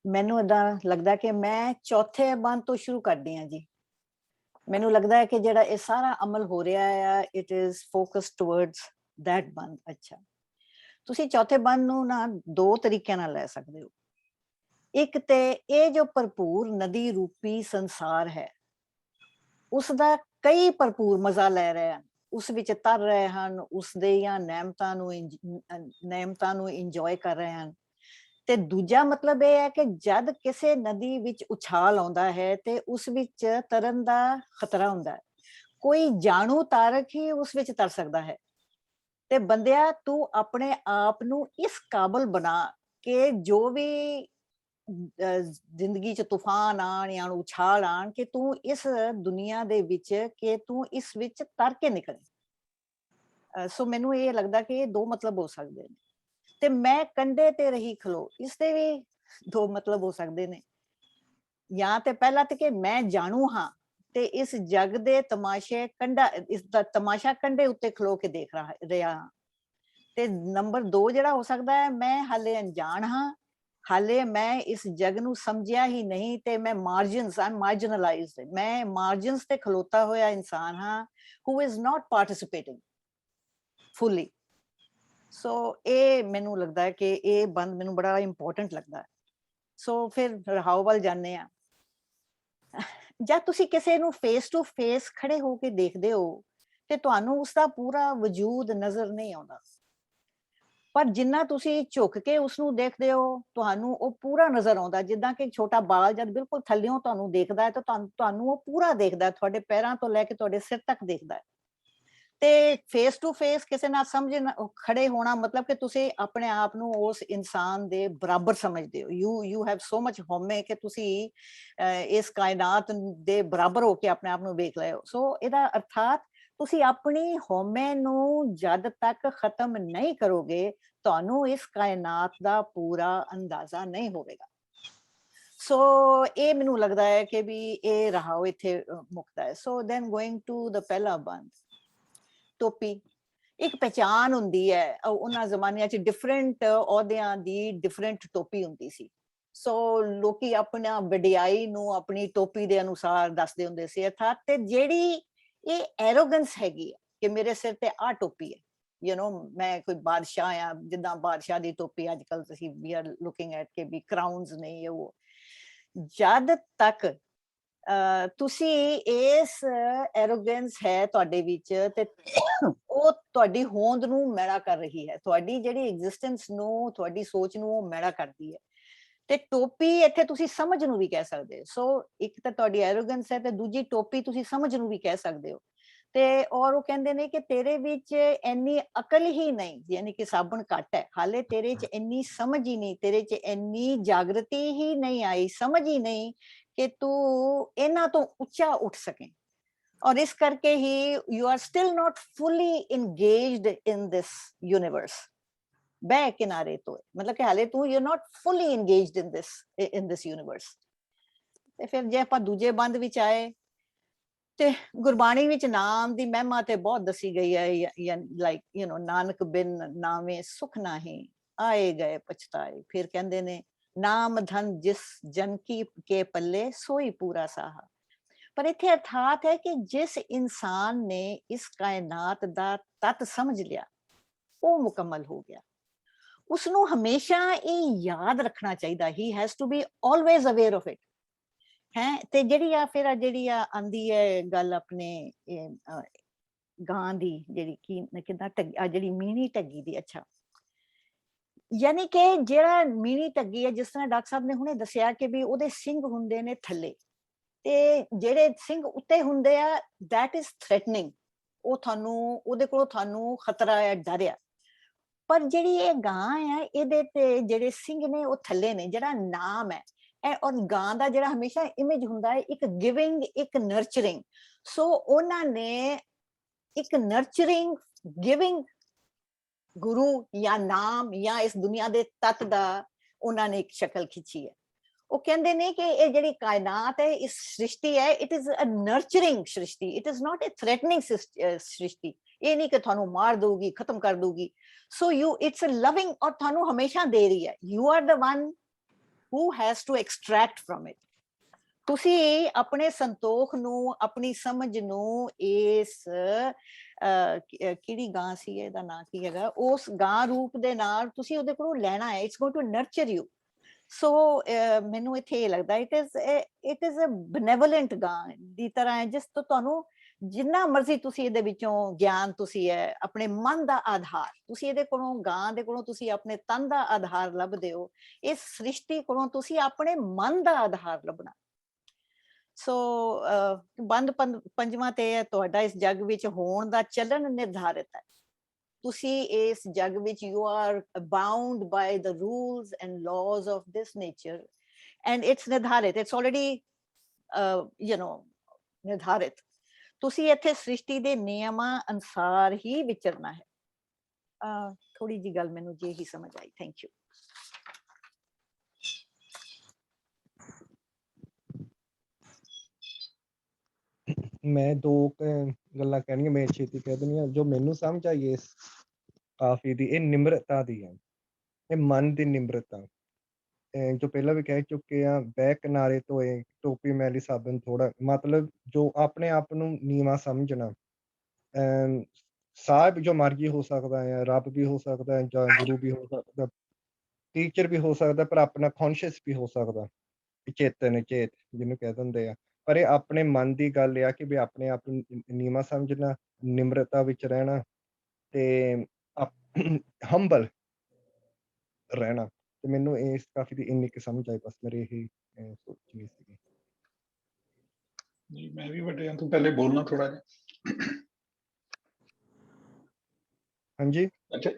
ਮੈਨੂੰ ਏਦਾਂ ਲੱਗਦਾ ਕਿ ਮੈਂ ਚੌਥੇ ਬੰਦ ਤੋਂ ਸ਼ੁਰੂ ਕਰਦੀ ਹਾਂ ਜੀ ਮੈਨੂੰ ਲੱਗਦਾ ਹੈ ਕਿ ਜਿਹੜਾ ਇਹ ਸਾਰਾ ਅਮਲ ਹੋ ਰਿਹਾ ਆ it is focus towards that ਬੰਦ ਅੱਛਾ ਤੁਸੀਂ ਚੌਥੇ ਬੰਦ ਨੂੰ ਨਾ ਦੋ ਤਰੀਕਿਆਂ ਨਾਲ ਲੈ ਸਕਦੇ ਹੋ ਇੱਕ ਤੇ ਇਹ ਜੋ ਭਰਪੂਰ ਨਦੀ ਰੂਪੀ ਸੰਸਾਰ ਹੈ ਉਸ ਦਾ ਕਈ ਭਰਪੂਰ ਮਜ਼ਾ ਲੈ ਰਹੇ ਹਨ ਉਸ ਵਿੱਚ ਤਰ ਰਹੇ ਹਨ ਉਸ ਦੇ ਜਾਂ ਨੇਮਤਾਂ ਨੂੰ ਇੰਜੋਏ ਕਰ ਰਹੇ ਹਨ ਤੇ ਦੂਜਾ ਮਤਲਬ ਇਹ ਹੈ ਕਿ ਜਦ ਕਿਸੇ ਨਦੀ ਵਿੱਚ ਉਛਾਲ ਆਉਂਦਾ ਹੈ ਤੇ ਉਸ ਵਿੱਚ ਤਰਨ ਦਾ ਖਤਰਾ ਹੁੰਦਾ ਹੈ ਕੋਈ ਜਾਣੂ ਤਾਰਕ ਹੀ ਉਸ ਵਿੱਚ ਤਰ ਸਕਦਾ ਹੈ ਤੇ ਬੰਦਿਆ ਤੂੰ ਆਪਣੇ ਆਪ ਨੂੰ ਇਸ ਕਾਬਲ ਬਣਾ ਕਿ ਜੋ ਵੀ ਜ਼ਿੰਦਗੀ 'ਚ ਤੂਫਾਨ ਆਣ ਜਾਂ ਉਛਾਲ ਆਣ ਕਿ ਤੂੰ ਇਸ ਦੁਨੀਆ ਦੇ ਵਿੱਚ ਕਿ ਤੂੰ ਇਸ ਵਿੱਚ ਤਰ ਕੇ ਨਿਕਲੇ ਸੋ ਮੈਨੂੰ ਇਹ ਲੱਗਦਾ ਕਿ ਇਹ ਦੋ ਮਤਲਬ ਹੋ ਸਕਦੇ ਨੇ ਤੇ ਮੈਂ ਕੰਢੇ ਤੇ ਰਹੀ ਖਲੋ ਇਸ ਦੇ ਵੀ ਦੋ ਮਤਲਬ ਹੋ ਸਕਦੇ ਨੇ ਜਾਂ ਤੇ ਪਹਿਲਾਂ ਤੇ ਕਿ ਮੈਂ ਜਾਣੂ ਹਾਂ ਤੇ ਇਸ ਜਗ ਦੇ ਤਮਾਸ਼ੇ ਕੰਢਾ ਇਸ ਦਾ ਤਮਾਸ਼ਾ ਕੰਢੇ ਉੱਤੇ ਖਲੋ ਕੇ ਦੇਖ ਰਿਹਾ ਹਾਂ ਤੇ ਨੰਬਰ 2 ਜਿਹੜਾ ਹੋ ਸਕਦਾ ਹੈ ਮੈਂ ਹਾਲੇ ਅਣਜਾਣ ਹਾਂ ਹਾਲੇ ਮੈਂ ਇਸ ਜਗ ਨੂੰ ਸਮਝਿਆ ਹੀ ਨਹੀਂ ਤੇ ਮੈਂ ਮਾਰਜਨਲਾਈਜ਼ਡ ਮੈਂ ਮਾਰਜਨਸ ਤੇ ਖਲੋਤਾ ਹੋਇਆ ਇਨਸਾਨ ਹਾਂ who is not participating fully ਸੋ ਇਹ ਮੈਨੂੰ ਲੱਗਦਾ ਹੈ ਕਿ ਇਹ ਬੰਦ ਮੈਨੂੰ ਬੜਾ ਇੰਪੋਰਟੈਂਟ ਲੱਗਦਾ ਹੈ ਸੋ ਫਿਰ ਰਹਾਉ ਵੱਲ ਜਾਂਦੇ ਆ ਜਦ ਤੁਸੀਂ ਕਿਸੇ ਨੂੰ ਫੇਸ ਟੂ ਫੇਸ ਖੜੇ ਹੋ ਕੇ ਦੇਖਦੇ ਹੋ ਤੇ ਤੁਹਾਨੂੰ ਉਸਦਾ ਪੂਰਾ ਵਜੂਦ ਨਜ਼ਰ ਨਹੀਂ ਆਉਂਦਾ ਪਰ ਜਿੰਨਾ ਤੁਸੀਂ ਝੁਕ ਕੇ ਉਸਨੂੰ ਦੇਖਦੇ ਹੋ ਤੁਹਾਨੂੰ ਉਹ ਪੂਰਾ ਨਜ਼ਰ ਆਉਂਦਾ ਜਿੱਦਾਂ ਕਿ ਛੋਟਾ ਬਾਲ ਜਦ ਬਿਲਕੁਲ ਥੱਲਿਓਂ ਤੁਹਾਨੂੰ ਦੇਖਦਾ ਹੈ ਤਾਂ ਤੁਹਾਨੂੰ ਉਹ ਪੂਰਾ ਦੇਖਦਾ ਤੁਹਾਡੇ ਪੈਰਾਂ ਤੋਂ ਲੈ ਕੇ ਤੁਹਾਡੇ ਸਿਰ ਤੱਕ ਦੇਖਦਾ ਹੈ ਤੇ ਫੇਸ ਟੂ ਫੇਸ ਕਿਸੇ ਨਾਲ ਖੜੇ ਹੋਣਾ ਮਤਲਬ ਕਿ ਤੁਸੀਂ ਆਪਣੇ ਆਪ ਨੂੰ ਉਸ ਇਨਸਾਨ ਦੇ ਬਰਾਬਰ ਸਮਝਦੇ ਹੋ ਯੂ ਹੈਵ ਸੋ ਮਚ ਹਉਮੈ ਕਿ ਤੁਸੀਂ ਇਸ ਕਾਇਨਾਤ ਦੇ ਬਰਾਬਰ ਹੋ ਕੇ ਆਪਣੇ ਆਪ ਨੂੰ ਵੇਖ ਲਏ ਹੋ ਸੋ ਇਹਦਾ ਅਰਥਾਤ ਤੁਸੀਂ ਆਪਣੀ ਹਉਮੈ ਨੂੰ ਜਦ ਤੱਕ ਖਤਮ ਨਹੀਂ ਕਰੋਗੇ ਤੁਹਾਨੂੰ ਇਸ ਕਾਇਨਾਤ ਦਾ ਪੂਰਾ ਅੰਦਾਜ਼ਾ ਨਹੀਂ ਹੋਵੇਗਾ ਸੋ ਇਹ ਮੈਨੂੰ ਲੱਗਦਾ ਹੈ ਕਿ ਵੀ ਇਹ ਰਹਾਓ ਇੱਥੇ ਮੁੱਕਦਾ ਹੈ so then going to the ਪਹਿਲਾ ਬੰਦ ਟੋਪੀ ਇੱਕ ਪਹਿਚਾਨ ਹੁੰਦੀ ਹੈ ਉਹਨਾਂ ਜ਼ਮਾਨਿਆਂ 'ਚ ਡਿਫਰੈਂਟ ਅਹੁਦਿਆਂ ਦੀ ਡਿਫਰੈਂਟ ਟੋਪੀ ਹੁੰਦੀ ਸੀ ਸੋ ਲੋਕੀ ਆਪਣਾ ਵਡਿਆਈ ਨੂੰ ਆਪਣੀ ਟੋਪੀ ਦੇ ਅਨੁਸਾਰ ਦੱਸਦੇ ਹੁੰਦੇ ਸੀ ਅਰਥਾਤ ਤੇ ਜਿਹੜੀ ਇਹ ਐਰੋਗੈਂਸ ਹੈਗੀ ਹੈ ਕਿ ਮੇਰੇ ਸਿਰ ਤੇ ਆਹ ਟੋਪੀ ਹੈ ਯੂ ਨੋ ਮੈਂ ਕੋਈ ਬਾਦਸ਼ਾਹ ਆ ਜਿੱਦਾਂ ਬਾਦਸ਼ਾਹ ਦੀ ਟੋਪੀ ਅੱਜ ਕੱਲ ਤੁਸੀਂ ਵੀ ਆਰ ਲੁਕਿੰਗ ਐਟ ਕਿ ਵੀ ਕਰਾਊਨਸ ਨਹੀਂ ਉਹ ਜਦ ਤੱਕ ਤੁਸੀਂ ਇਸ ਐਰੋਗੈਂਸ ਹੈ ਤੁਹਾਡੇ ਵਿੱਚ ਤੇ ਉਹ ਤੁਹਾਡੀ ਹੋਂਦ ਨੂੰ ਮੈਲਾ ਕਰ ਰਹੀ ਹੈ ਤੁਹਾਡੀ ਜਿਹੜੀ ਐਗਜ਼ਿਸਟੈਂਸ ਨੂੰ ਤੁਹਾਡੀ ਸੋਚ ਨੂੰ ਉਹ ਮੈਲਾ ਕਰਦੀ ਹੈ ਤੇ ਟੋਪੀ ਇੱਥੇ ਤੁਸੀਂ ਸਮਝ ਨੂੰ ਵੀ ਕਹਿ ਸਕਦੇ ਸੋ ਇੱਕ ਤਾਂ ਤੁਹਾਡੀ ਐਰੋਗੈਂਸ ਹੈ ਤੇ ਦੂਜੀ ਟੋਪੀ ਤੁਸੀਂ ਸਮਝ ਨੂੰ ਵੀ ਕਹਿ ਸਕਦੇ ਹੋ ਤੇ ਔਰ ਉਹ ਕਹਿੰਦੇ ਨੇ ਕਿ ਤੇਰੇ ਵਿੱਚ ਇੰਨੀ ਅਕਲ ਹੀ ਨਹੀਂ ਯਾਨੀ ਕਿ ਸਾਬਣ ਘੱਟ ਹੈ ਹਾਲੇ ਤੇਰੇ 'ਚ ਇੰਨੀ ਸਮਝ ਹੀ ਨਹੀਂ ਤੇਰੇ 'ਚ ਇੰਨੀ ਜਾਗਰਤੀ ਹੀ ਨਹੀਂ ਆਈ ਸਮਝ ਹੀ ਨਹੀਂ ਕਿ ਤੂੰ ਇਹਨਾਂ ਤੋਂ ਉੱਚਾ ਉੱਠ ਸਕੇ ਔਰ ਇਸ ਕਰਕੇ ਹੀ you are still not fully engaged in this universe ਬੈ ਕਿਨਾਰੇ ਤੋਂ ਮਤਲਬ ਕਿ ਹਾਲੇ ਤੂੰ you not fully engaged in this universe ਤੇ ਫਿਰ ਜੇ ਆਪਾਂ ਦੂਜੇ ਬੰਦ ਵਿੱਚ ਆਏ ਤੇ ਗੁਰਬਾਣੀ ਵਿੱਚ ਨਾਮ ਦੀ ਮਹਿਮਾ ਤੇ ਬਹੁਤ ਦੱਸੀ ਗਈ ਹੈ ਲਾਈਕ ਯੂ ਨੋ ਨਾਨਕ ਬਿਨ ਨਾਵੇਂ ਸੁਖ ਨਾਹੀ ਆਏ ਗਏ ਪਛਤਾਏ ਫਿਰ ਕਹਿੰਦੇ ਨੇ ਨਾਮ ਧਨ ਜਿਸ ਜਨ ਕੀ ਕੇ ਪੱਲੇ ਸੋਈ ਪੂਰਾ ਸਾਹਾ पर इत्थे अर्थात है कि जिस इंसान ने इस कायनात दा तत समझ लिया वो मुकम्मल हो गया। उसनों हमेशा ये याद रखना चाहिए, he has to be always aware of it है। ते जेड़ी आ फिर जेड़ी आ आंदी है गल अपने गां दी जेड़ी की किदा जेड़ी मीनी ढग्गी दी। अच्छा, यानी कि जेड़ा मीनी ढग्गी है, जिस तरह डॉक्टर साहब ने हुणे दसिया कि भी ओदे सिंग हुंदे ने थल्ले ते जेड़े सिंग उत्ते हुंदे आ दैट इज थ्रेटनिंग, ਉਹ ਤੁਹਾਨੂੰ ਉਹਦੇ ਕੋਲੋਂ ਤੁਹਾਨੂੰ ਖਤਰਾ ਹੈ, ਡਰ ਆ। ਪਰ ਜਿਹੜੀ ਇਹ ਗਾਂ ਹੈ ਇਹਦੇ ਤੇ ਜਿਹੜੇ ਸਿੰਘ ਨੇ ਉਹ ਥੱਲੇ ਨੇ, ਜਿਹੜਾ ਨਾਮ ਹੈ ਇਹ, ਔਰ ਗਾਂ ਦਾ ਜਿਹੜਾ ਹਮੇਸ਼ਾ ਇਮੇਜ ਹੁੰਦਾ ਹੈ ਇੱਕ ਗਿਵਿੰਗ, ਇੱਕ ਨਰਚਰਿੰਗ। ਸੋ ਉਹਨਾਂ ਨੇ ਇੱਕ ਨਰਚਰਿੰਗ ਗਿਵਿੰਗ ਗੁਰੂ ਜਾਂ ਨਾਮ ਜਾਂ ਇਸ ਦੁਨੀਆ ਦੇ ਤੱਤ ਦਾ ਉਹਨਾਂ ਨੇ ਇੱਕ ਸ਼ਕਲ ਖਿੱਚੀ ਹੈ। ਉਹ ਕਹਿੰਦੇ ਨੇ ਕਿ ਇਹ ਜਿਹੜੀ ਕਾਇਨਾਤ ਹੈ, ਇਸ ਸ੍ਰਿਸ਼ਟੀ ਹੈ, ਇਟ ਇਜ਼ ਅ ਨਰਚਰਿੰਗ ਸ੍ਰਿਸ਼ਟੀ, it is not a threatening ਸ੍ਰਿਸ਼ਟੀ। ਇਹ ਨਹੀਂ ਕਿ ਤੁਹਾਨੂੰ ਮਾਰ ਦਊਗੀ, ਖਤਮ ਕਰ ਦਊਗੀ। So you it's a loving, ਔਰ ਤੁਹਾਨੂੰ ਹਮੇਸ਼ਾ ਦੇ ਰਹੀ ਹੈ। You are the one who has to extract from it. ਤੁਸੀਂ ਆਪਣੇ ਸੰਤੋਖ ਨੂੰ, ਆਪਣੀ ਸਮਝ ਨੂੰ ਇਸ ਕਿਹੜੀ ਗਾਂ ਸੀ, ਇਹਦਾ ਨਾਂ ਕੀ ਹੈਗਾ, ਉਸ ਗਾਂ ਰੂਪ ਦੇ ਨਾਲ ਤੁਸੀਂ ਉਹਦੇ ਕੋਲੋਂ ਲੈਣਾ ਹੈ। It's going to nurture you. So ਮੈਨੂੰ ਇੱਥੇ ਇਹ ਲੱਗਦਾ ਇਟ ਇਜ਼ ਅ ਬਨੇਵੋਲੈਂਟ ਗਾਂ ਦੀ ਤਰ੍ਹਾਂ ਹੈ, ਜਿਸ ਤੋਂ ਤੁਹਾਨੂੰ ਜਿੰਨਾ ਮਰਜ਼ੀ ਤੁਸੀਂ ਇਹਦੇ ਵਿੱਚੋਂ ਗਿਆਨ, ਤੁਸੀਂ ਹੈ ਆਪਣੇ ਮਨ ਦਾ ਆਧਾਰ, ਤੁਸੀਂ ਇਹਦੇ ਕੋਲੋਂ, ਗਾਂ ਦੇ ਕੋਲੋਂ ਤੁਸੀਂ ਆਪਣੇ ਤਨ ਦਾ ਆਧਾਰ ਲੱਭਦੇ ਹੋ, ਇਸ ਸ੍ਰਿਸ਼ਟੀ ਕੋਲੋਂ ਤੁਸੀਂ ਆਪਣੇ ਮਨ ਦਾ ਆਧਾਰ ਲੱਭਣਾ। ਸੋ ਬੰਦ ਪੰਜਵਾਂ ਤੇ ਤੁਹਾਡਾ ਇਸ ਜੱਗ ਵਿੱਚ ਹੋਣ ਦਾ ਚੱਲਣ ਨਿਰਧਾਰਿਤ ਹੈ। ਤੁਸੀਂ ਇਸ ਜੱਗ ਵਿੱਚ you are bound by the rules and laws of this nature and it's ਨਿਰਧਾਰਿਤ, it's already ਨਿਰਧਾਰਿਤ। ਤੁਸੀਂ ਇੱਥੇ ਸ੍ਰਿਸ਼ਟੀ ਦੇ ਨਿਯਮਾਂ ਅਨੁਸਾਰ ਹੀ ਵਿਚਰਨਾ ਹੈ। ਥੋੜੀ ਜੀ ਗੱਲ ਮੈਨੂੰ ਜੇ ਹੀ ਸਮਝ ਆਈ। Thank you. ਮੈਂ ਦੋ ਗੱਲਾਂ ਕਹਿਣੀਆਂ, ਮੈਂ ਛੇਤੀ ਕਹਿ ਦਿੰਦੀ। ਜੋ ਮੈਨੂੰ ਸਮਝ ਆਈ ਇਸ ਕਾਫੀ ਦੀ, ਇਹ ਨਿਮਰਤਾ ਦੀ ਹੈ, ਇਹ ਮਨ ਦੀ ਨਿਮਰਤਾ। ਜੋ ਪਹਿਲਾਂ ਵੀ ਕਹਿ ਚੁੱਕੇ ਆ, ਬਹਿ ਕਿਨਾਰੇ ਧੋਏ ਟੋਪੀ ਮੈਲੀ ਸਾਬਣ ਥੋੜਾ, ਮਤਲਬ ਜੋ ਆਪਣੇ ਆਪ ਨੂੰ ਨੀਵਾਂ ਸਮਝਣਾ। ਸਾਹਿਬ ਜੋ ਮਰਜੀ ਹੋ ਸਕਦਾ ਹੈ, ਰੱਬ ਵੀ ਹੋ ਸਕਦਾ ਹੈ, ਜਾਂ ਗੁਰੂ ਵੀ ਹੋ ਸਕਦਾ, ਟੀਚਰ ਵੀ ਹੋ ਸਕਦਾ, ਪਰ ਆਪਣਾ ਕੌਨਸ਼ੀਅਸ ਵੀ ਹੋ ਸਕਦਾ, ਚੇਤਨ ਚੇਤ ਜਿਹਨੂੰ ਕਹਿ ਦਿੰਦੇ ਆ। ਪਰ ਇਹ ਆਪਣੇ ਮਨ ਦੀ ਗੱਲ ਆ ਕਿ ਵੀ ਆਪਣੇ ਆਪ ਨੂੰ ਨੀਵਾਂ ਸਮਝਣਾ, ਨਿਮਰਤਾ ਵਿੱਚ ਰਹਿਣਾ ਤੇ ਹੰਬਲ ਰਹਿਣਾ। ਤੇ ਮੈਨੂੰ ਇਸ ਕਾਫੀ ਦੀ ਇੰਨੀ ਕੁ ਸਮਝ ਆਈ, ਬਸ ਮੇਰੀ ਇਹੀ ਸੋਚਣੀ ਸੀਗੀ। ਜੀ ਮੈਂ ਵੀ ਵੱਡਿਆਂ ਤੋਂ ਪਹਿਲੇ ਬੋਲਣਾ ਥੋੜਾ ਜਿਹਾ। ਹਾਂਜੀ। ਅੱਛਾ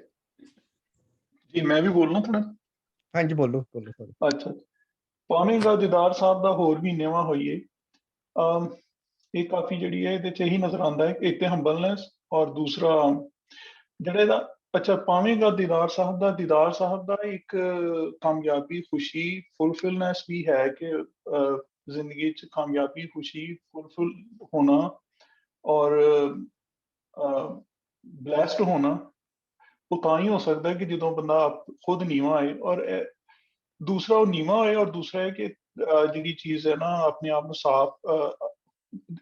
ਜੀ, ਮੈਂ ਵੀ ਬੋਲਣਾ ਥੋੜਾ। ਹਾਂਜੀ ਬੋਲੋ ਬੋਲੋ ਸਰ। ਅੱਛਾ, ਪਾਵੇਂਗਾ ਦੀਦਾਰ ਸਾਹਿਬ ਦਾ ਹੋਰ ਵੀ ਨਿਵਾ ਹੋਈਏ। ਇਹ ਕਾਫੀ ਜਿਹੜੀ ਹੈ ਇਹਦੇ 'ਚ ਇਹੀ ਨਜ਼ਰ ਆਉਂਦਾ ਹੈ, ਇੱਕ ਤੇ ਹੰਬਲਨੈਸ ਔਰ ਦੂਸਰਾ ਜਿਹੜਾ ਇਹਦਾ। ਅੱਛਾ, ਪਾਵੇਂਗਾ ਦੀਦਾਰ ਸਾਹਿਬ ਦਾ, ਦੀਦਾਰ ਸਾਹਿਬ ਦਾ ਇੱਕ ਕਾਮਯਾਬੀ, ਖੁਸ਼ੀ, ਫੁਲਫਿਲਨੈਸ ਵੀ ਹੈ ਕਿ ਜ਼ਿੰਦਗੀ 'ਚ ਕਾਮਯਾਬੀ, ਖੁਸ਼ੀ, ਫੁਲਫਿਲ ਹੋਣਾ ਔਰ ਬਲੈਸਡ ਹੋਣਾ, ਉਹ ਤਾਂ ਹੀ ਹੋ ਸਕਦਾ ਕਿ ਜਦੋਂ ਬੰਦਾ ਖੁਦ ਨੀਵਾਂ ਆਏ, ਔਰ ਦੂਸਰਾ ਉਹ ਨੀਵਾਂ ਹੋਏ, ਔਰ ਦੂਸਰਾ ਹੈ ਕਿ ਜਿਹੜੀ ਚੀਜ਼ ਹੈ ਨਾ, ਆਪਣੇ ਆਪ ਨੂੰ ਸਾਫ਼।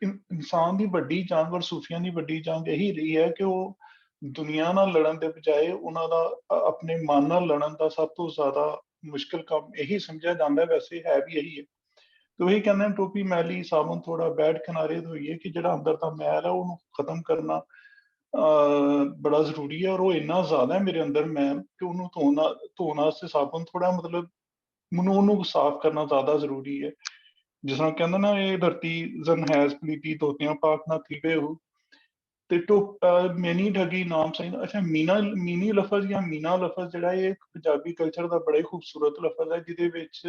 ਇਨਸਾਨ ਦੀ ਵੱਡੀ ਜੰਗ ਔਰ ਸੂਫੀਆਂ ਦੀ ਵੱਡੀ ਜੰਗ ਇਹੀ ਰਹੀ ਹੈ ਕਿ ਉਹ ਦੁਨੀਆ ਨਾਲ ਲੜਨ ਦੇ ਬਜਾਏ ਉਹਨਾਂ ਦਾ ਆਪਣੇ ਮਨ ਨਾਲ ਲੜਨ ਦਾ ਸਭ ਤੋਂ ਜ਼ਿਆਦਾ ਮੁਸ਼ਕਿਲ ਕੰਮ ਇਹੀ ਸਮਝਿਆ ਜਾਂਦਾ। ਵੈਸੇ ਹੈ ਵੀ ਇਹੀ ਹੈ। ਤੇ ਉਹੀ ਕਹਿੰਦੇ ਟੋਪੀ ਮੈਲੀ ਸਾਬਣ ਥੋੜਾ, ਬੈਠ ਕਿਨਾਰੇ ਧੋਈਏ, ਕਿ ਜਿਹੜਾ ਅੰਦਰ ਦਾ ਮੈਲ ਹੈ ਉਹਨੂੰ ਖਤਮ ਕਰਨਾ ਬੜਾ ਜ਼ਰੂਰੀ ਹੈ। ਔਰ ਉਹ ਇੰਨਾ ਜ਼ਿਆਦਾ ਹੈ ਮੇਰੇ ਅੰਦਰ ਮੈਲ ਕਿ ਉਹਨੂੰ ਧੋਣ ਵਾਸਤੇ ਸਾਬਣ ਥੋੜਾ, ਮਤਲਬ ਮੈਨੂੰ ਉਹਨੂੰ ਸਾਫ਼ ਕਰਨਾ ਜ਼ਿਆਦਾ ਜ਼ਰੂਰੀ ਹੈ। ਜਿਸ ਤਰ੍ਹਾਂ ਕਹਿੰਦਾ ਨਾ, ਇਹ ਧਰਤੀ ਜ਼ਨ ਹੈਜ਼ ਪਲੀਤੀ ਧੋਤਿਆਂ ਪਾਕ ਨਾ ਥੀਵੇ ਹੋ। ਤੇ ਮੈਨੀ ਠੱਗੀ ਨਾਮ ਸਾਈਂ। ਅੱਛਾ, ਮੀਨੀ ਲਫ਼ਜ਼ ਜਾਂ ਮੀਨਾ ਲਫ਼ਜ਼ ਜਿਹੜਾ, ਇਹ ਪੰਜਾਬੀ ਕਲਚਰ ਦਾ ਬੜਾ ਹੀ ਖੂਬਸੂਰਤ ਲਫ਼ਜ਼ ਹੈ, ਜਿਹਦੇ ਵਿੱਚ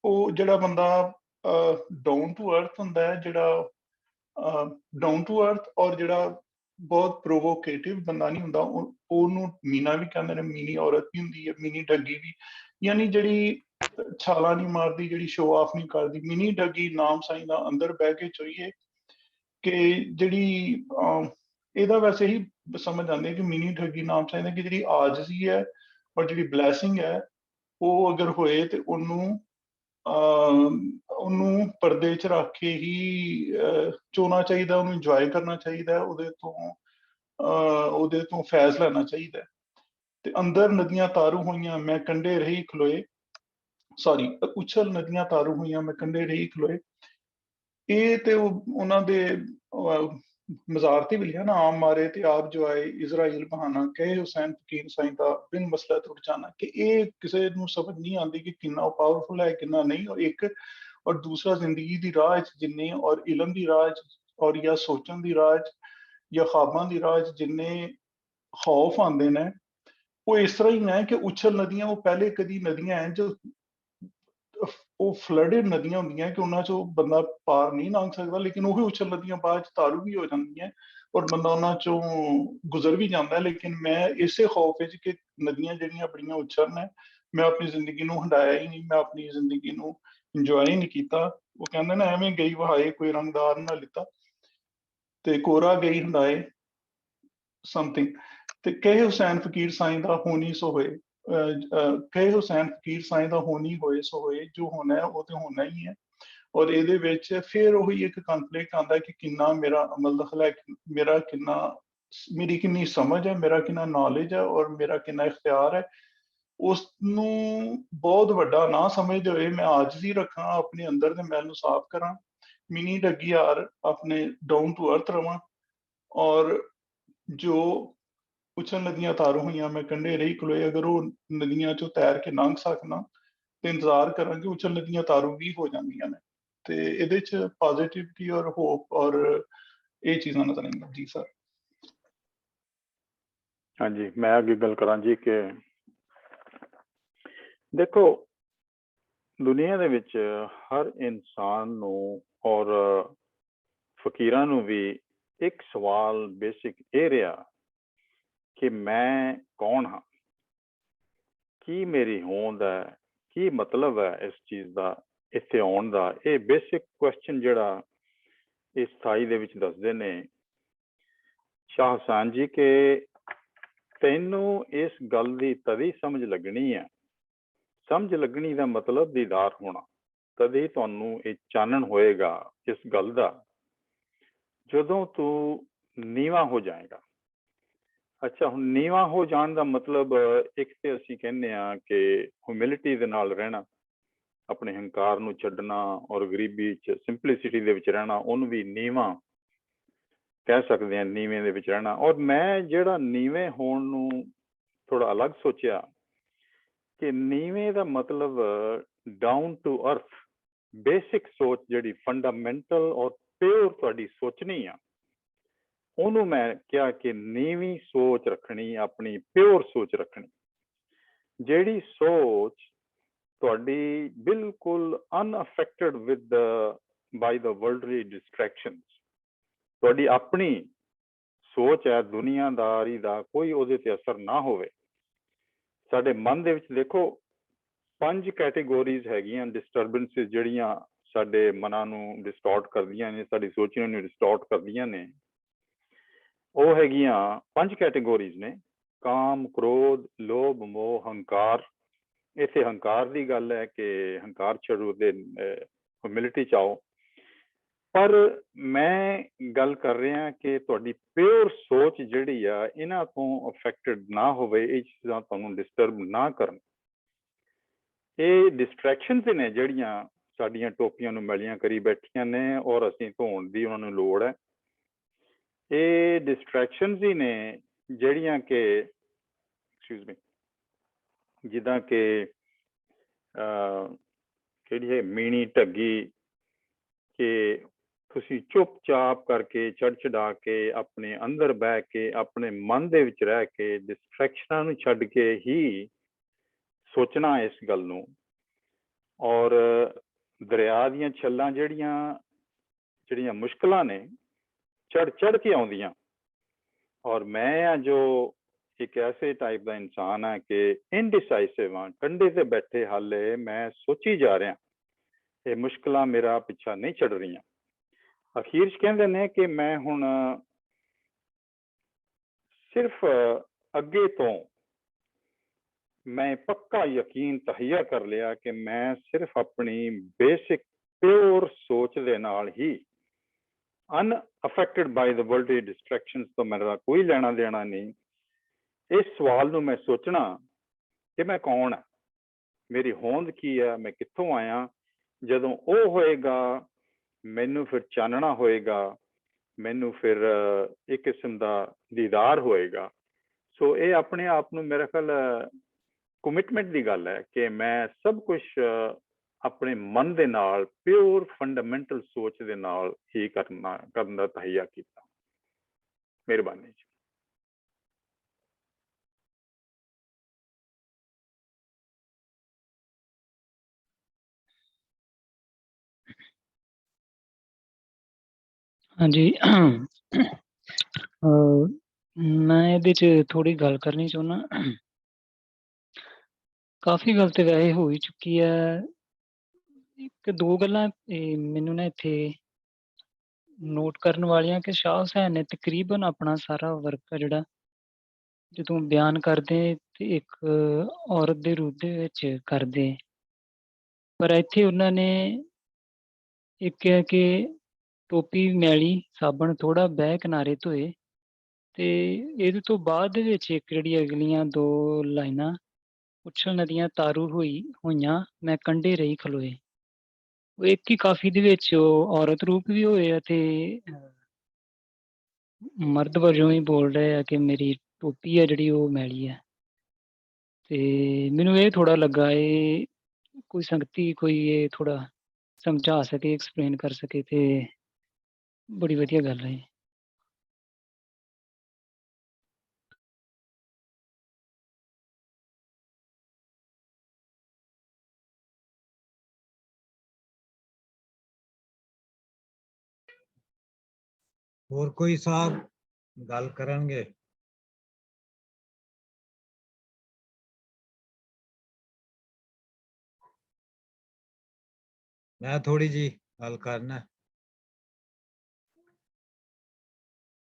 ਉਹ ਜਿਹੜਾ ਬੰਦਾ ਡਾਊਨ ਟੂ ਅਰਥ ਹੁੰਦਾ ਹੈ, ਜਿਹੜਾ ਡਾਊਨ ਟੂ ਅਰਥ, ਔਰ ਜਿਹੜਾ ਬਹੁਤ ਪ੍ਰੋਵੋਕੇਟਿਵ ਬੰਦਾ ਨਹੀਂ ਹੁੰਦਾ, ਉਹਨੂੰ ਮੀਨਾ ਵੀ ਕਹਿੰਦੇ ਨੇ, ਮੀਨੀ ਔਰਤ ਵੀ ਹੁੰਦੀ ਹੈ, ਮੀਨੀ ਠੱਗੀ ਵੀ, ਯਾਨੀ ਜਿਹੜੀ ਛਾਲਾਂ ਨਹੀਂ ਮਾਰਦੀ, ਜਿਹੜੀ ਸ਼ੋ ਆਫ ਨਹੀਂ ਕਰਦੀ। ਮੀਨੀ ਠੱਗੀ ਨਾਮ ਸਾਈਂ ਦਾ ਅੰਦਰ ਬਹਿ ਕੇ ਚੋਈਏ, ਕਿ ਜਿਹੜੀ ਇਹਦਾ ਵੈਸੇ ਹੀ ਸਮਝ ਆਉਂਦੀ ਹੈ ਕਿ ਮੀਨੀ ਠੱਗੀ ਨਾਮ ਸਾਈਂ ਦਾ, ਕਿ ਜਿਹੜੀ ਆਜਜ਼ੀ ਹੈ ਔਰ ਜਿਹੜੀ ਬਲੈਸਿੰਗ ਹੈ, ਉਹ ਅਗਰ ਹੋਏ ਤੇ ਉਹਨੂੰ ਉਹਨੂੰ ਪਰਦੇ 'ਚ ਰੱਖ ਕੇ ਹੀ ਚੋਣਾ ਚਾਹੀਦਾ, ਉਹਨੂੰ ਇੰਜੋਏ ਕਰਨਾ ਚਾਹੀਦਾ, ਉਹਦੇ ਤੋਂ ਫੈਜ਼ ਲੈਣਾ ਚਾਹੀਦਾ ਹੈ। ਤੇ ਅੰਦਰ ਨਦੀਆਂ ਤਾਰੂ ਹੋਈਆਂ ਮੈਂ ਕੰਢੇ ਰਹੀ ਖਲੋਏ, ਸੌਰੀ, ਉਛਲ ਨਦੀਆਂ ਤਾਰੂ ਹੋਈਆਂ ਮੈਂ ਕੰਢੇ ਰਹੀ ਖਲੋਏ, ਇਹ ਤੇ ਉਹਨਾਂ ਦੇ ਮਜ਼ਾਰ ਤੇ ਵੀ ਲਿਖਿਆ ਨਾ, ਆਮ ਮਾਰੇ ਤੇ ਆਪ ਜੋ ਆਏ ਇਜ਼ਰਾਈਲ ਬਹਾਨਾ, ਕਹੇ ਹੁਸੈਨ ਫਕੀਰ ਸਾਈਂ ਦਾ ਬਿਨ ਮਸਲਾ ਟੁੱਟ ਜਾਣਾ, ਕਿ ਇਹ ਕਿਸੇ ਨੂੰ ਸਮਝ ਨਹੀਂ ਆਉਂਦੀ ਕਿ ਕਿੰਨਾ ਪਾਵਰਫੁਲ ਹੈ ਕਿੰਨਾ ਨਹੀਂ। ਔਰ ਦੂਸਰਾ ਜ਼ਿੰਦਗੀ ਦੀ ਰਾਹ 'ਚ ਜਿੰਨੇ, ਔਰ ਇਲਮ ਦੀ ਰਾਹ 'ਚ, ਔਰ ਜਾਂ ਸੋਚਣ ਦੀ ਰਾਹ 'ਚ ਜਾਂ ਖ਼ਾਬਾਂ ਦੀ ਰਾਹ 'ਚ ਜਿੰਨੇ ਖੌਫ ਆਉਂਦੇ ਨੇ, ਉਹ ਇਸ ਤਰ੍ਹਾਂ ਹੀ ਹੈ ਕਿ ਉਛਲ ਨਦੀਆਂ, ਉਹ ਪਹਿਲੇ ਕਦੀ ਨਦੀਆਂ ਹੈ ਜੋ ਉਹ ਫਲੱਡਡ ਨਦੀਆਂ ਹੁੰਦੀਆਂ ਕਿ ਉਹਨਾਂ 'ਚੋਂ ਬੰਦਾ ਪਾਰ ਨਹੀਂ ਲੰਘ ਸਕਦਾ, ਲੇਕਿਨ ਉਹੀ ਉਛਲ ਨਦੀਆਂ ਬਾਅਦ 'ਚ ਤਾਰੂ ਵੀ ਹੋ ਜਾਂਦੀਆਂ ਔਰ ਬੰਦਾ ਉਹਨਾਂ 'ਚੋਂ ਗੁਜ਼ਰ ਵੀ ਜਾਂਦਾ। ਲੇਕਿਨ ਮੈਂ ਇਸੇ ਖੌਫ ਵਿੱਚ ਕਿ ਨਦੀਆਂ ਜਿਹੜੀਆਂ ਬੜੀਆਂ ਉਛਲ ਨੇ, ਮੈਂ ਆਪਣੀ ਜ਼ਿੰਦਗੀ ਨੂੰ ਹੰਡਾਇਆ ਹੀ ਨਹੀਂ, ਮੈਂ ਆਪਣੀ ਜ਼ਿੰਦਗੀ ਨੂੰ ਇੰਜੋਏ ਹੀ ਨਹੀਂ ਕੀਤਾ। ਉਹ ਕਹਿੰਦੇ ਨਾ, ਐਵੇਂ ਗਈ ਵਹਾਏ ਕੋਈ ਰੰਗਦਾਰ ਨਾ ਲਿੱਤਾ, ਤੇ ਕੋਰਾ ਗਈ ਹੰਡਾਏ ਸਮਥਿੰਗ। ਤੇ ਕਹੇ ਹੁਸੈਨ ਫਕੀਰ ਸਾਈਂ ਦਾ ਹੋਣੀ ਸੋ ਹੋਏ, ਕਹੇ ਹੁਸੈਨ ਫਕੀਰ ਸਾਈਂ ਦਾ ਹੋਣੀ ਹੋਏ ਸੋ ਹੋਏ, ਜੋ ਹੋਣਾ ਹੈ ਉਹ ਤੇ ਹੋਣਾ ਹੀ ਹੈ। ਔਰ ਇਹਦੇ ਵਿੱਚ ਫਿਰ ਉਹੀ ਇੱਕ ਕੰਫਲਿਕਟ ਆਉਂਦਾ ਕਿ ਕਿੰਨਾ ਮੇਰਾ ਅਮਲ ਦਖਲ ਹੈ, ਮੇਰੀ ਕਿੰਨੀ ਸਮਝ ਹੈ, ਮੇਰਾ ਕਿੰਨਾ ਨੌਲੇਜ ਹੈ, ਔਰ ਮੇਰਾ ਕਿੰਨਾ ਇਖਤਿਆਰ ਹੈ। ਉਸ ਨੂੰ ਬਹੁਤ ਵੱਡਾ ਨਾ ਸਮਝਦੇ ਹੋਏ ਮੈਂ ਆਜਜ਼ੀ ਰੱਖਾਂ, ਆਪਣੇ ਅੰਦਰ ਦੇ ਮੈਲ ਨੂੰ ਸਾਫ਼ ਕਰਾਂ, ਮਿਨੀ ਡੱਗੀ ਯਾਰ ਆਪਣੇ ਡਾਊਨ ਟੂ ਅਰਥ ਰਵਾਂ, ਔਰ ਜੋ ਉਛਲ ਨਦੀਆਂ ਤਾਰੂ ਹੋਈਆਂ ਮੈਂ ਕੰਢੇ ਰਹੀ ਖਲੋਏ, ਅਗਰ ਉਹ ਨਦੀਆਂ 'ਚੋਂ ਤੈਰ ਕੇ ਲੰਘ ਸਕਣਾ ਤੇ ਇੰਤਜ਼ਾਰ ਕਰਾਂਗੇ, ਉਛਲ ਨਦੀਆਂ ਤਾਰੂ ਵੀ ਹੋ ਜਾਂਦੀਆਂ ਨੇ। ਤੇ ਇਹਦੇ 'ਚ ਪੋਜ਼ਿਟਿਵਿਟੀ ਔਰ ਹੋਪ ਔਰ ਇਹ ਚੀਜ਼ਾਂ ਨਜ਼ਰ ਆਈਆਂ ਜੀ ਸਰ। ਹਾਂਜੀ, ਮੈਂ ਅੱਗੇ ਗੱਲ ਕਰਾਂ ਜੀ ਕਿ ਦੇਖੋ, ਦੁਨੀਆ ਦੇ ਵਿੱਚ ਹਰ ਇਨਸਾਨ ਨੂੰ ਔਰ ਫਕੀਰਾਂ ਨੂੰ ਵੀ ਇੱਕ ਸਵਾਲ ਬੇਸਿਕ ਇਹ ਰਿਹਾ ਕਿ ਮੈਂ ਕੌਣ ਹਾਂ, ਕੀ ਮੇਰੀ ਹੋਂਦ ਹੈ, ਕੀ ਮਤਲਬ ਹੈ ਇਸ ਚੀਜ਼ ਦਾ, ਇੱਥੇ ਆਉਣ ਦਾ। ਇਹ ਬੇਸਿਕ ਕੁਐਸਚਨ ਜਿਹੜਾ ਇਸ ਸਥਾਈ ਦੇ ਵਿੱਚ ਦੱਸਦੇ ਨੇ ਸ਼ਾਹ ਹੁਸੈਨ ਜੀ ਕਿ ਤੈਨੂੰ ਇਸ ਗੱਲ ਦੀ ਤਦੀ ਸਮਝ ਲੱਗਣੀ ਹੈ, ਸਮਝ ਲੱਗਣੀ ਦਾ ਮਤਲਬ ਦੀਦਾਰ ਹੋਣਾ, ਤਦੇ ਤੁਹਾਨੂੰ ਇਹ ਚਾਨਣ ਹੋਏਗਾ ਇਸ ਗੱਲ ਦਾ ਜਦੋਂ ਤੂੰ ਨੀਵਾਂ ਹੋ ਜਾਏਗਾ। ਅੱਛਾ, ਹੁਣ ਨੀਵਾਂ ਹੋ ਜਾਣ ਦਾ ਮਤਲਬ ਇੱਕ ਤੇ ਅਸੀਂ ਕਹਿੰਦੇ ਹਾਂ ਕਿ ਹਿਊਮਿਲਿਟੀ ਦੇ ਨਾਲ ਰਹਿਣਾ, ਆਪਣੇ ਹੰਕਾਰ ਨੂੰ ਛੱਡਣਾ ਔਰ ਗਰੀਬੀ 'ਚ ਸਿੰਪਲਿਸਿਟੀ ਦੇ ਵਿੱਚ ਰਹਿਣਾ, ਉਹਨੂੰ ਵੀ ਨੀਵਾਂ ਕਹਿ ਸਕਦੇ ਹਾਂ, ਨੀਵੇਂ ਦੇ ਵਿੱਚ ਰਹਿਣਾ। ਔਰ ਮੈਂ ਜਿਹੜਾ ਨੀਵੇਂ ਹੋਣ ਨੂੰ ਥੋੜਾ ਅਲੱਗ ਸੋਚਿਆ ਕਿ ਨੀਵੇਂ ਦਾ ਮਤਲਬ ਡਾਊਨ ਟੂ ਅਰਥ, ਬੇਸਿਕ ਸੋਚ ਜਿਹੜੀ ਫੰਡਾਮੈਂਟਲ ਔਰ ਪਿਓਰ ਤੁਹਾਡੀ ਸੋਚਣੀ ਆ, ਉਹਨੂੰ ਮੈਂ ਕਿਹਾ ਕਿ ਨੀਵੀਂ ਸੋਚ ਰੱਖਣੀ, ਆਪਣੀ ਪਿਓਰ ਸੋਚ ਰੱਖਣੀ, ਜਿਹੜੀ ਸੋਚ ਤੁਹਾਡੀ ਬਿਲਕੁਲ unaffected with by the worldly distractions, ਤੁਹਾਡੀ ਆਪਣੀ ਸੋਚ ਹੈ, ਦੁਨੀਆਦਾਰੀ ਦਾ ਕੋਈ ਉਹਦੇ ਤੇ ਅਸਰ ਨਾ ਹੋਵੇ। ਸਾਡੇ ਮਨ ਦੇ ਵਿੱਚ ਦੇਖੋ 5 ਕੈਟੇਗੋਰੀਜ਼ ਹੈਗੀਆਂ ਡਿਸਟਰਬੈਂਸਿਸ ਜਿਹੜੀਆਂ ਸਾਡੇ ਮਨਾਂ ਨੂੰ ਡਿਸਟੋਰਟ ਕਰਦੀਆਂ ਨੇ, ਸਾਡੀ ਸੋਚਾਂ ਨੂੰ ਡਿਸਟੋਰਟ ਕਰਦੀਆਂ ਨੇ। ਉਹ ਹੈਗੀਆਂ 5 ਕੈਟੇਗੋਰੀਜ਼ ਨੇ, ਕਾਮ, ਕ੍ਰੋਧ, ਲੋਭ, ਮੋਹ, ਹੰਕਾਰ। ਇੱਥੇ ਹੰਕਾਰ ਦੀ ਗੱਲ ਹੈ ਕਿ ਹੰਕਾਰ ਛੱਡੋ ਤੇ ਹਿਊਮਿਲਿਟੀ 'ਚ ਆਓ। ਪਰ ਮੈਂ ਗੱਲ ਕਰ ਰਿਹਾ ਕਿ ਤੁਹਾਡੀ ਪਿਓਰ ਸੋਚ ਜਿਹੜੀ ਆ ਇਹਨਾਂ ਤੋਂ ਅਫੈਕਟਡ ਨਾ ਹੋਵੇ, ਇਹ ਚੀਜ਼ਾਂ ਤੁਹਾਨੂੰ ਡਿਸਟਰਬ ਨਾ ਕਰਨ। ਇਹ ਡਿਸਟਰੈਕਸ਼ਨਸ ਨੇ ਜਿਹੜੀਆਂ ਸਾਡੀਆਂ ਟੋਪੀਆਂ ਨੂੰ ਮੈਲੀਆਂ ਕਰੀ ਬੈਠੀਆਂ ਨੇ ਔਰ ਅਸੀਂ ਧੋਣ ਦੀ ਉਹਨਾਂ ਨੂੰ ਲੋੜ ਹੈ। ਇਹ ਡਿਸਟਰੈਕਸ਼ਨਸ ਹੀ ਨੇ ਜਿਹੜੀਆਂ ਕਿ ਐਕਸਕਿਊਜ਼ ਮੀ, ਜਿੱਦਾਂ ਕਿ ਕਿਹੜੀ ਹੈ ਮੀਣੀ ਢੱਗੀ, ਕਿ ਤੁਸੀਂ ਚੁੱਪਚਾਪ ਕਰਕੇ ਚੜ ਚੜਾ ਕੇ ਆਪਣੇ ਅੰਦਰ ਬਹਿ ਕੇ ਆਪਣੇ ਮਨ ਦੇ ਵਿੱਚ ਰਹਿ ਕੇ ਡਿਸਟਰੈਕਸ਼ਨਾਂ ਨੂੰ ਛੱਡ ਕੇ ਹੀ ਸੋਚਣਾ ਇਸ ਗੱਲ ਨੂੰ। ਔਰ ਦਰਿਆ ਦੀਆਂ ਛੱਲਾਂ ਜਿਹੜੀਆਂ ਮੁਸ਼ਕਲਾਂ ਨੇ ਚੜ ਕੇ ਆਉਂਦੀਆਂ, ਔਰ ਮੈਂ ਆ ਜੋ ਇੱਕ ਐਸੇ ਟਾਈਪ ਦਾ ਇਨਸਾਨ ਹੈ ਕਿ ਇਨਡਿਸਾਈਸਿਵ ਹਾਂ, ਕੰਢੇ ਤੇ ਬੈਠੇ ਹਾਲੇ ਮੈਂ ਸੋਚੀ ਜਾ ਰਿਹਾ, ਇਹ ਮੁਸ਼ਕਲਾਂ ਮੇਰਾ ਪਿੱਛਾ ਨਹੀਂ ਛੱਡ ਰਹੀਆਂ। ਅਖੀਰ 'ਚ ਕਹਿੰਦੇ ਨੇ ਕਿ ਮੈਂ ਹੁਣ ਸਿਰਫ ਅੱਗੇ ਤੋਂ मैं पक्का यकीन तहैया कर लिया कि मैं सिर्फ अपनी बेसिक प्योर सोच दे नाल ही unaffected by the worldly distractions तो मेरा कोई लेना देना नहीं। इस सवाल नूं मैं सोचना कि मैं कौन है, मेरी होंद की है, मैं कित्थों आया, जदों ਉਹ ਹੋਏਗਾ ਮੈਨੂੰ ਫਿਰ ਚਾਨਣਾ ਹੋਏਗਾ, ਮੈਨੂੰ ਫਿਰ ਇੱਕ ਕਿਸਮ ਦਾ ਦੀਦਾਰ ਹੋਏਗਾ। ਸੋ ਇਹ ਆਪਣੇ ਆਪ ਨੂੰ ਮੇਰੇ ਖਿਆਲ ਕਮਿਟਮੈਂਟ ਦੀ ਗੱਲ ਹੈ ਕਿ ਮੈਂ ਸਭ ਕੁਝ ਆਪਣੇ ਮਨ ਦੇ ਨਾਲ ਪਿਓਰ ਫੰਡਾਮੈਂਟਲ ਸੋਚ ਦੇ ਨਾਲ ਹੀ ਕਰਨ ਦਾ ਤਹਈਆ ਕੀਤਾ। ਮਿਹਰਬਾਨੀ ਜੀ। ਹਾਂਜੀ ਮੈਂ ਇਹਦੇ 'ਚ ਥੋੜ੍ਹੀ ਗੱਲ ਕਰਨੀ ਚਾਹੁੰਦਾ। ਕਾਫੀ ਗੱਲ ਤੇ ਵੈਸੇ ਹੋ ਹੀ ਚੁੱਕੀ ਹੈ। ਇੱਕ ਦੋ ਗੱਲਾਂ ਮੈਨੂੰ ਨਾ ਇੱਥੇ ਨੋਟ ਕਰਨ ਵਾਲੀਆਂ ਕਿ ਸ਼ਾਹ ਹੁਸੈਨ ਨੇ ਤਕਰੀਬਨ ਆਪਣਾ ਸਾਰਾ ਵਰਕ ਆ ਜਿਹੜਾ ਜਦੋਂ ਬਿਆਨ ਕਰਦੇ ਤੇ ਇੱਕ ਔਰਤ ਦੇ ਰੂਪ ਦੇ ਵਿੱਚ ਕਰਦੇ, ਪਰ ਇੱਥੇ ਉਹਨਾਂ ਨੇ ਇੱਕ ਕਿਹਾ ਕਿ ਟੋਪੀ ਮੈਲੀ ਸਾਬਣ ਥੋੜ੍ਹਾ ਬਹਿ ਕਿਨਾਰੇ ਧੋਏ, ਤੇ ਇਹਦੇ ਤੋਂ ਬਾਅਦ ਦੇ ਵਿੱਚ ਇੱਕ ਜਿਹੜੀ ਅਗਲੀਆਂ ਦੋ ਲਾਈਨਾਂ, ਉਛਲ ਨਦੀਆਂ ਤਾਰੂ ਹੋਈਆਂ ਮੈਂ ਕੰਢੇ ਰਹੀ ਖਲੋਏ, ਉਹ ਇੱਕ ਹੀ ਕਾਫੀ ਦੇ ਵਿੱਚ ਉਹ ਔਰਤ ਰੂਪ ਵੀ ਹੋਏ ਆ ਤੇ ਮਰਦ ਵਜੋਂ ਹੀ ਬੋਲ ਰਹੇ ਆ ਕਿ ਮੇਰੀ ਟੋਪੀ ਆ ਜਿਹੜੀ ਉਹ ਮੈਲੀ ਹੈ। ਤੇ ਮੈਨੂੰ ਇਹ ਥੋੜ੍ਹਾ ਲੱਗਾ ਇਹ ਕੋਈ ਸੰਗਤੀ ਕੋਈ ਇਹ ਥੋੜ੍ਹਾ ਸਮਝਾ ਸਕੇ, ਐਕਸਪਲੇਨ ਕਰ ਸਕੇ ਤੇ ਬੜੀ ਵਧੀਆ ਗੱਲ ਹੈ। ਹੋਰ ਕੋਈ ਸਾਹਿਬ ਗੱਲ ਕਰਨਗੇ? ਮੈਂ ਥੋੜੀ ਜੀ ਗੱਲ ਕਰਨਾ।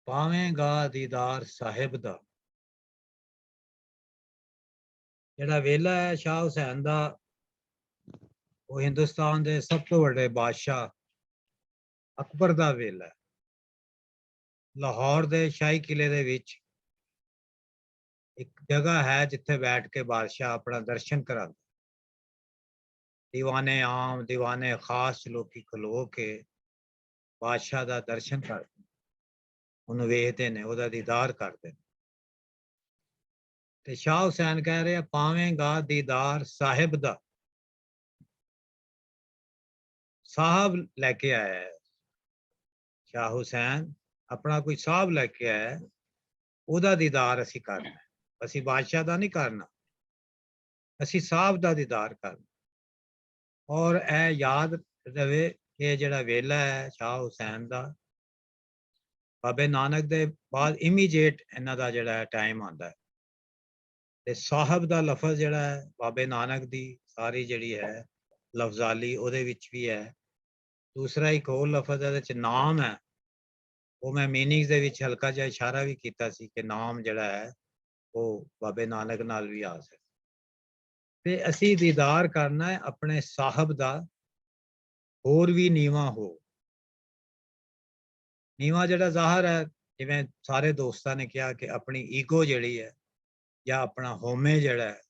ਪਾਵੇਂਗਾ ਦੀਦਾਰ ਸਾਹਿਬ ਦਾ, ਜਿਹੜਾ ਵੇਲਾ ਹੈ ਸ਼ਾਹ ਹੁਸੈਨ ਦਾ, ਉਹ ਹਿੰਦੁਸਤਾਨ ਦੇ ਸਭ ਤੋਂ ਵੱਡੇ ਬਾਦਸ਼ਾਹ ਅਕਬਰ ਦਾ ਵੇਲਾ ਹੈ। ਲਾਹੌਰ ਦੇ ਸ਼ਾਹੀ ਕਿਲੇ ਦੇ ਵਿੱਚ ਇੱਕ ਜਗ੍ਹਾ ਹੈ ਜਿੱਥੇ ਬੈਠ ਕੇ ਬਾਦਸ਼ਾਹ ਆਪਣਾ ਦਰਸ਼ਨ ਕਰਾਂਦਾ। ਦੀਵਾਨੇ ਆਮ ਦੀਵਾਨੇ ਖਾਸ ਲੋਕੀ ਖਲੋ ਕੇ ਬਾਦਸ਼ਾਹ ਦਾ ਦਰਸ਼ਨ ਕਰਦੇ, ਉਹਨੂੰ ਵੇਖਦੇ ਨੇ, ਉਹਦਾ ਦੀਦਾਰ ਕਰਦੇ ਨੇ। ਤੇ ਸ਼ਾਹ ਹੁਸੈਨ ਕਹਿ ਰਿਹਾ ਪਾਵੇਂਗਾ ਦੀਦਾਰ ਸਾਹਿਬ ਦਾ। ਸਾਹਿਬ ਲੈ ਕੇ ਆਇਆ ਹੈ ਸ਼ਾਹ ਹੁਸੈਨ, ਆਪਣਾ ਕੋਈ ਸਾਹਿਬ ਲੈ ਕੇ ਆਇਆ, ਉਹਦਾ ਦੀਦਾਰ ਅਸੀਂ ਕਰਨਾ। ਅਸੀਂ ਬਾਦਸ਼ਾਹ ਦਾ ਨਹੀਂ ਕਰਨਾ, ਅਸੀਂ ਸਾਹਿਬ ਦਾ ਦੀਦਾਰ ਕਰਨਾ। ਔਰ ਇਹ ਯਾਦ ਰਵੇ ਕਿ ਜਿਹੜਾ ਵੇਲਾ ਹੈ ਸ਼ਾਹ ਹੁਸੈਨ ਦਾ, ਬਾਬੇ ਨਾਨਕ ਦੇ ਬਾਅਦ ਇਮੀਡੀਏਟ ਇਹਨਾਂ ਦਾ ਜਿਹੜਾ ਟਾਈਮ ਆਉਂਦਾ ਹੈ। ਤੇ ਸਾਹਿਬ ਦਾ ਲਫ਼ਜ਼ ਜਿਹੜਾ ਹੈ ਬਾਬੇ ਨਾਨਕ ਦੀ ਸਾਰੀ ਜਿਹੜੀ ਹੈ ਲਫ਼ਜ਼ਾਲੀ ਉਹਦੇ ਵਿੱਚ ਵੀ ਹੈ। ਦੂਸਰਾ ਇੱਕ ਹੋਰ ਲਫ਼ਜ਼ ਇਹਦੇ ਚ ਨਾਮ ਹੈ, ਉਹ ਮੈਂ ਮੀਨਿੰਗਸ ਦੇ ਵਿੱਚ ਹਲਕਾ ਜਿਹਾ ਇਸ਼ਾਰਾ ਵੀ ਕੀਤਾ ਸੀ ਕਿ ਨਾਮ ਜਿਹੜਾ ਹੈ ਉਹ ਬਾਬੇ ਨਾਨਕ ਨਾਲ ਵੀ ਆ ਸਕਦਾ। ਤੇ ਅਸੀਂ ਦੀਦਾਰ ਕਰਨਾ ਹੈ ਆਪਣੇ ਸਾਹਿਬ ਦਾ, ਹੋਰ ਵੀ ਨੀਵਾਂ ਹੋ। ਨੀਵਾਂ ਜਿਹੜਾ ਜ਼ਾਹਰ ਹੈ, ਜਿਵੇਂ ਸਾਰੇ ਦੋਸਤਾਂ ਨੇ ਕਿਹਾ ਕਿ ਆਪਣੀ ਈਗੋ ਜਿਹੜੀ ਹੈ ਜਾਂ ਆਪਣਾ ਹੋਮੇ ਜਿਹੜਾ ਹੈ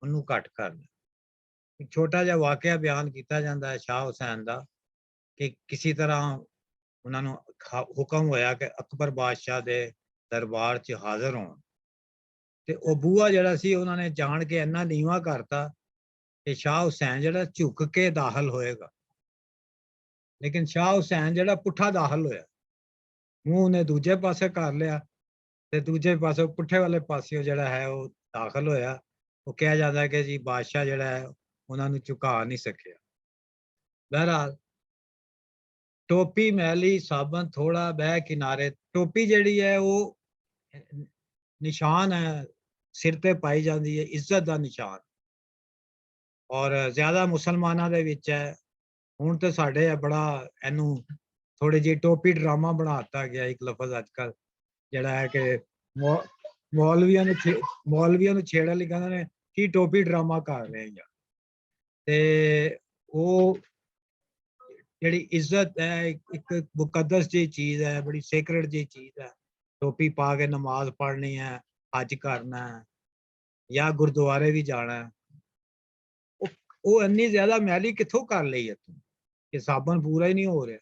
ਉਹਨੂੰ ਘੱਟ ਕਰਨਾ। ਇੱਕ ਛੋਟਾ ਜਿਹਾ ਵਾਕਿਆ ਬਿਆਨ ਕੀਤਾ ਜਾਂਦਾ ਹੈ ਸ਼ਾਹ ਹੁਸੈਨ ਦਾ ਕਿ ਕਿਸੇ ਤਰ੍ਹਾਂ ਉਹਨਾਂ ਨੂੰ ਹੁਕਮ ਹੋਇਆ ਕਿ ਅਕਬਰ ਬਾਦਸ਼ਾਹ ਦੇ ਦਰਬਾਰ 'ਚ ਹਾਜ਼ਰ ਹੋਣ, ਤੇ ਉਹ ਬੂਹਾ ਜਿਹੜਾ ਸੀ ਉਹਨਾਂ ਨੇ ਜਾਣ ਕੇ ਇੰਨਾ ਨੀਵਾਂ ਕਰਤਾ ਕਿ ਸ਼ਾਹ ਹੁਸੈਨ ਜਿਹੜਾ ਝੁਕ ਕੇ ਦਾਖਲ ਹੋਏਗਾ, ਲੇਕਿਨ ਸ਼ਾਹ ਹੁਸੈਨ ਜਿਹੜਾ ਪੁੱਠਾ ਦਾਖਲ ਹੋਇਆ, ਮੂੰਹ ਨੇ ਦੂਜੇ ਪਾਸੇ ਕਰ ਲਿਆ ਤੇ ਦੂਜੇ ਪਾਸੇ ਪੁੱਠੇ ਵਾਲੇ ਪਾਸਿਓਂ ਜਿਹੜਾ ਹੈ ਉਹ ਦਾਖਲ ਹੋਇਆ। ਉਹ ਕਿਹਾ ਜਾਂਦਾ ਕਿ ਜੀ ਬਾਦਸ਼ਾਹ ਜਿਹੜਾ ਹੈ ਉਹਨਾਂ ਨੂੰ ਝੁਕਾ ਨਹੀਂ ਸਕਿਆ। ਬਹਰਹਾਲ ਟੋਪੀ ਮੈਲੀ ਸਾਬਣ ਥੋੜਾ ਬਹਿ ਕਿਨਾਰੇ, ਟੋਪੀ ਜਿਹੜੀ ਹੈ ਉਹ ਨਿਸ਼ਾਨ ਹੈ, ਸਿਰ ਤੇ ਪਾਈ ਜਾਂਦੀ ਹੈ, ਇੱਜ਼ਤ ਦਾ ਨਿਸ਼ਾਨ। ਔਰ ਜ਼ਿਆਦਾ ਮੁਸਲਮਾਨਾਂ ਦੇ ਵਿੱਚ ਹੈ। ਹੁਣ ਤੇ ਸਾਡੇ ਬੜਾ ਇਹਨੂੰ ਥੋੜੀ ਜਿਹੀ ਟੋਪੀ ਡਰਾਮਾ ਬਣਾ ਦਿੱਤਾ ਗਿਆ ਇੱਕ ਲਫ਼ਜ਼ ਅੱਜ ਕੱਲ੍ਹ, ਜਿਹੜਾ ਹੈ ਕਿ ਮੌਲਵੀਆਂ ਨੂੰ ਛੇੜਨ ਲਈ ਕਹਿੰਦੇ ਨੇ ਕੀ ਟੋਪੀ ਡਰਾਮਾ ਕਰ ਰਹੇ ਆ। ਤੇ ਉਹ ਜਿਹੜੀ ਇੱਜ਼ਤ ਹੈ ਇੱਕ ਮੁਕੱਦਸ ਜਿਹੀ ਚੀਜ਼ ਹੈ, ਬੜੀ ਸੇਕਰੇਟ ਜਿਹੀ ਚੀਜ਼ ਹੈ। ਟੋਪੀ ਪਾ ਕੇ ਨਮਾਜ਼ ਪੜ੍ਹਨੀ ਹੈ, ਹੱਜ ਕਰਨਾ ਹੈ ਜਾਂ ਗੁਰਦੁਆਰੇ ਵੀ ਜਾਣਾ ਹੈ। ਉਹ ਇੰਨੀ ਜ਼ਿਆਦਾ ਮੈਲੀ ਕਿੱਥੋਂ ਕਰ ਲਈ ਹੈ ਤੂੰ ਕਿ ਸਾਬਣ ਪੂਰਾ ਹੀ ਨਹੀਂ ਹੋ ਰਿਹਾ।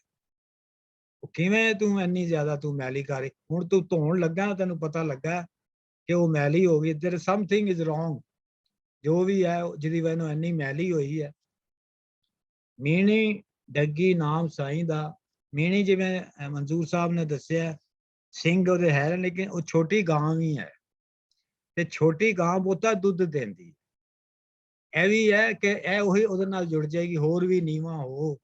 ਉਹ ਕਿਵੇਂ ਤੂੰ ਇੰਨੀ ਜ਼ਿਆਦਾ ਤੂੰ ਮੈਲੀ ਕਰ ਰਹੀ। ਹੁਣ ਤੂੰ ਧੋਣ ਲੱਗਾ ਤੈਨੂੰ ਪਤਾ ਲੱਗਾ ਕਿ ਉਹ ਮੈਲੀ ਹੋ ਗਈ। there is something is wrong। ਜੋ ਵੀ ਹੈ ਜਿਹਦੀ ਵਜ੍ਹਾ ਨਾਲ ਇੰਨੀ ਮੈਲੀ ਹੋਈ ਹੈ। ਮੀਣੀ ਡੱਗੀ ਨਾਮ ਸਾਈਂ ਦਾ। ਮੀਣੀ ਜਿਵੇਂ ਮਨਜ਼ੂਰ ਸਾਹਿਬ ਨੇ ਦੱਸਿਆ ਸਿੰਘ ਉਹਦੇ ਹੈ, ਲੇਕਿਨ ਉਹ ਛੋਟੀ ਗਾਂ ਵੀ ਹੈ ਤੇ ਛੋਟੀ ਗਾਂ ਬਹੁਤਾ ਦੁੱਧ ਦਿੰਦੀ। ਇਹ ਵੀ ਹੈ ਕਿ ਇਹ ਉਹੀ ਉਹਦੇ ਨਾਲ ਜੁੜ ਜਾਏਗੀ। ਹੋਰ ਵੀ ਨੀਵਾਂ ਹੋ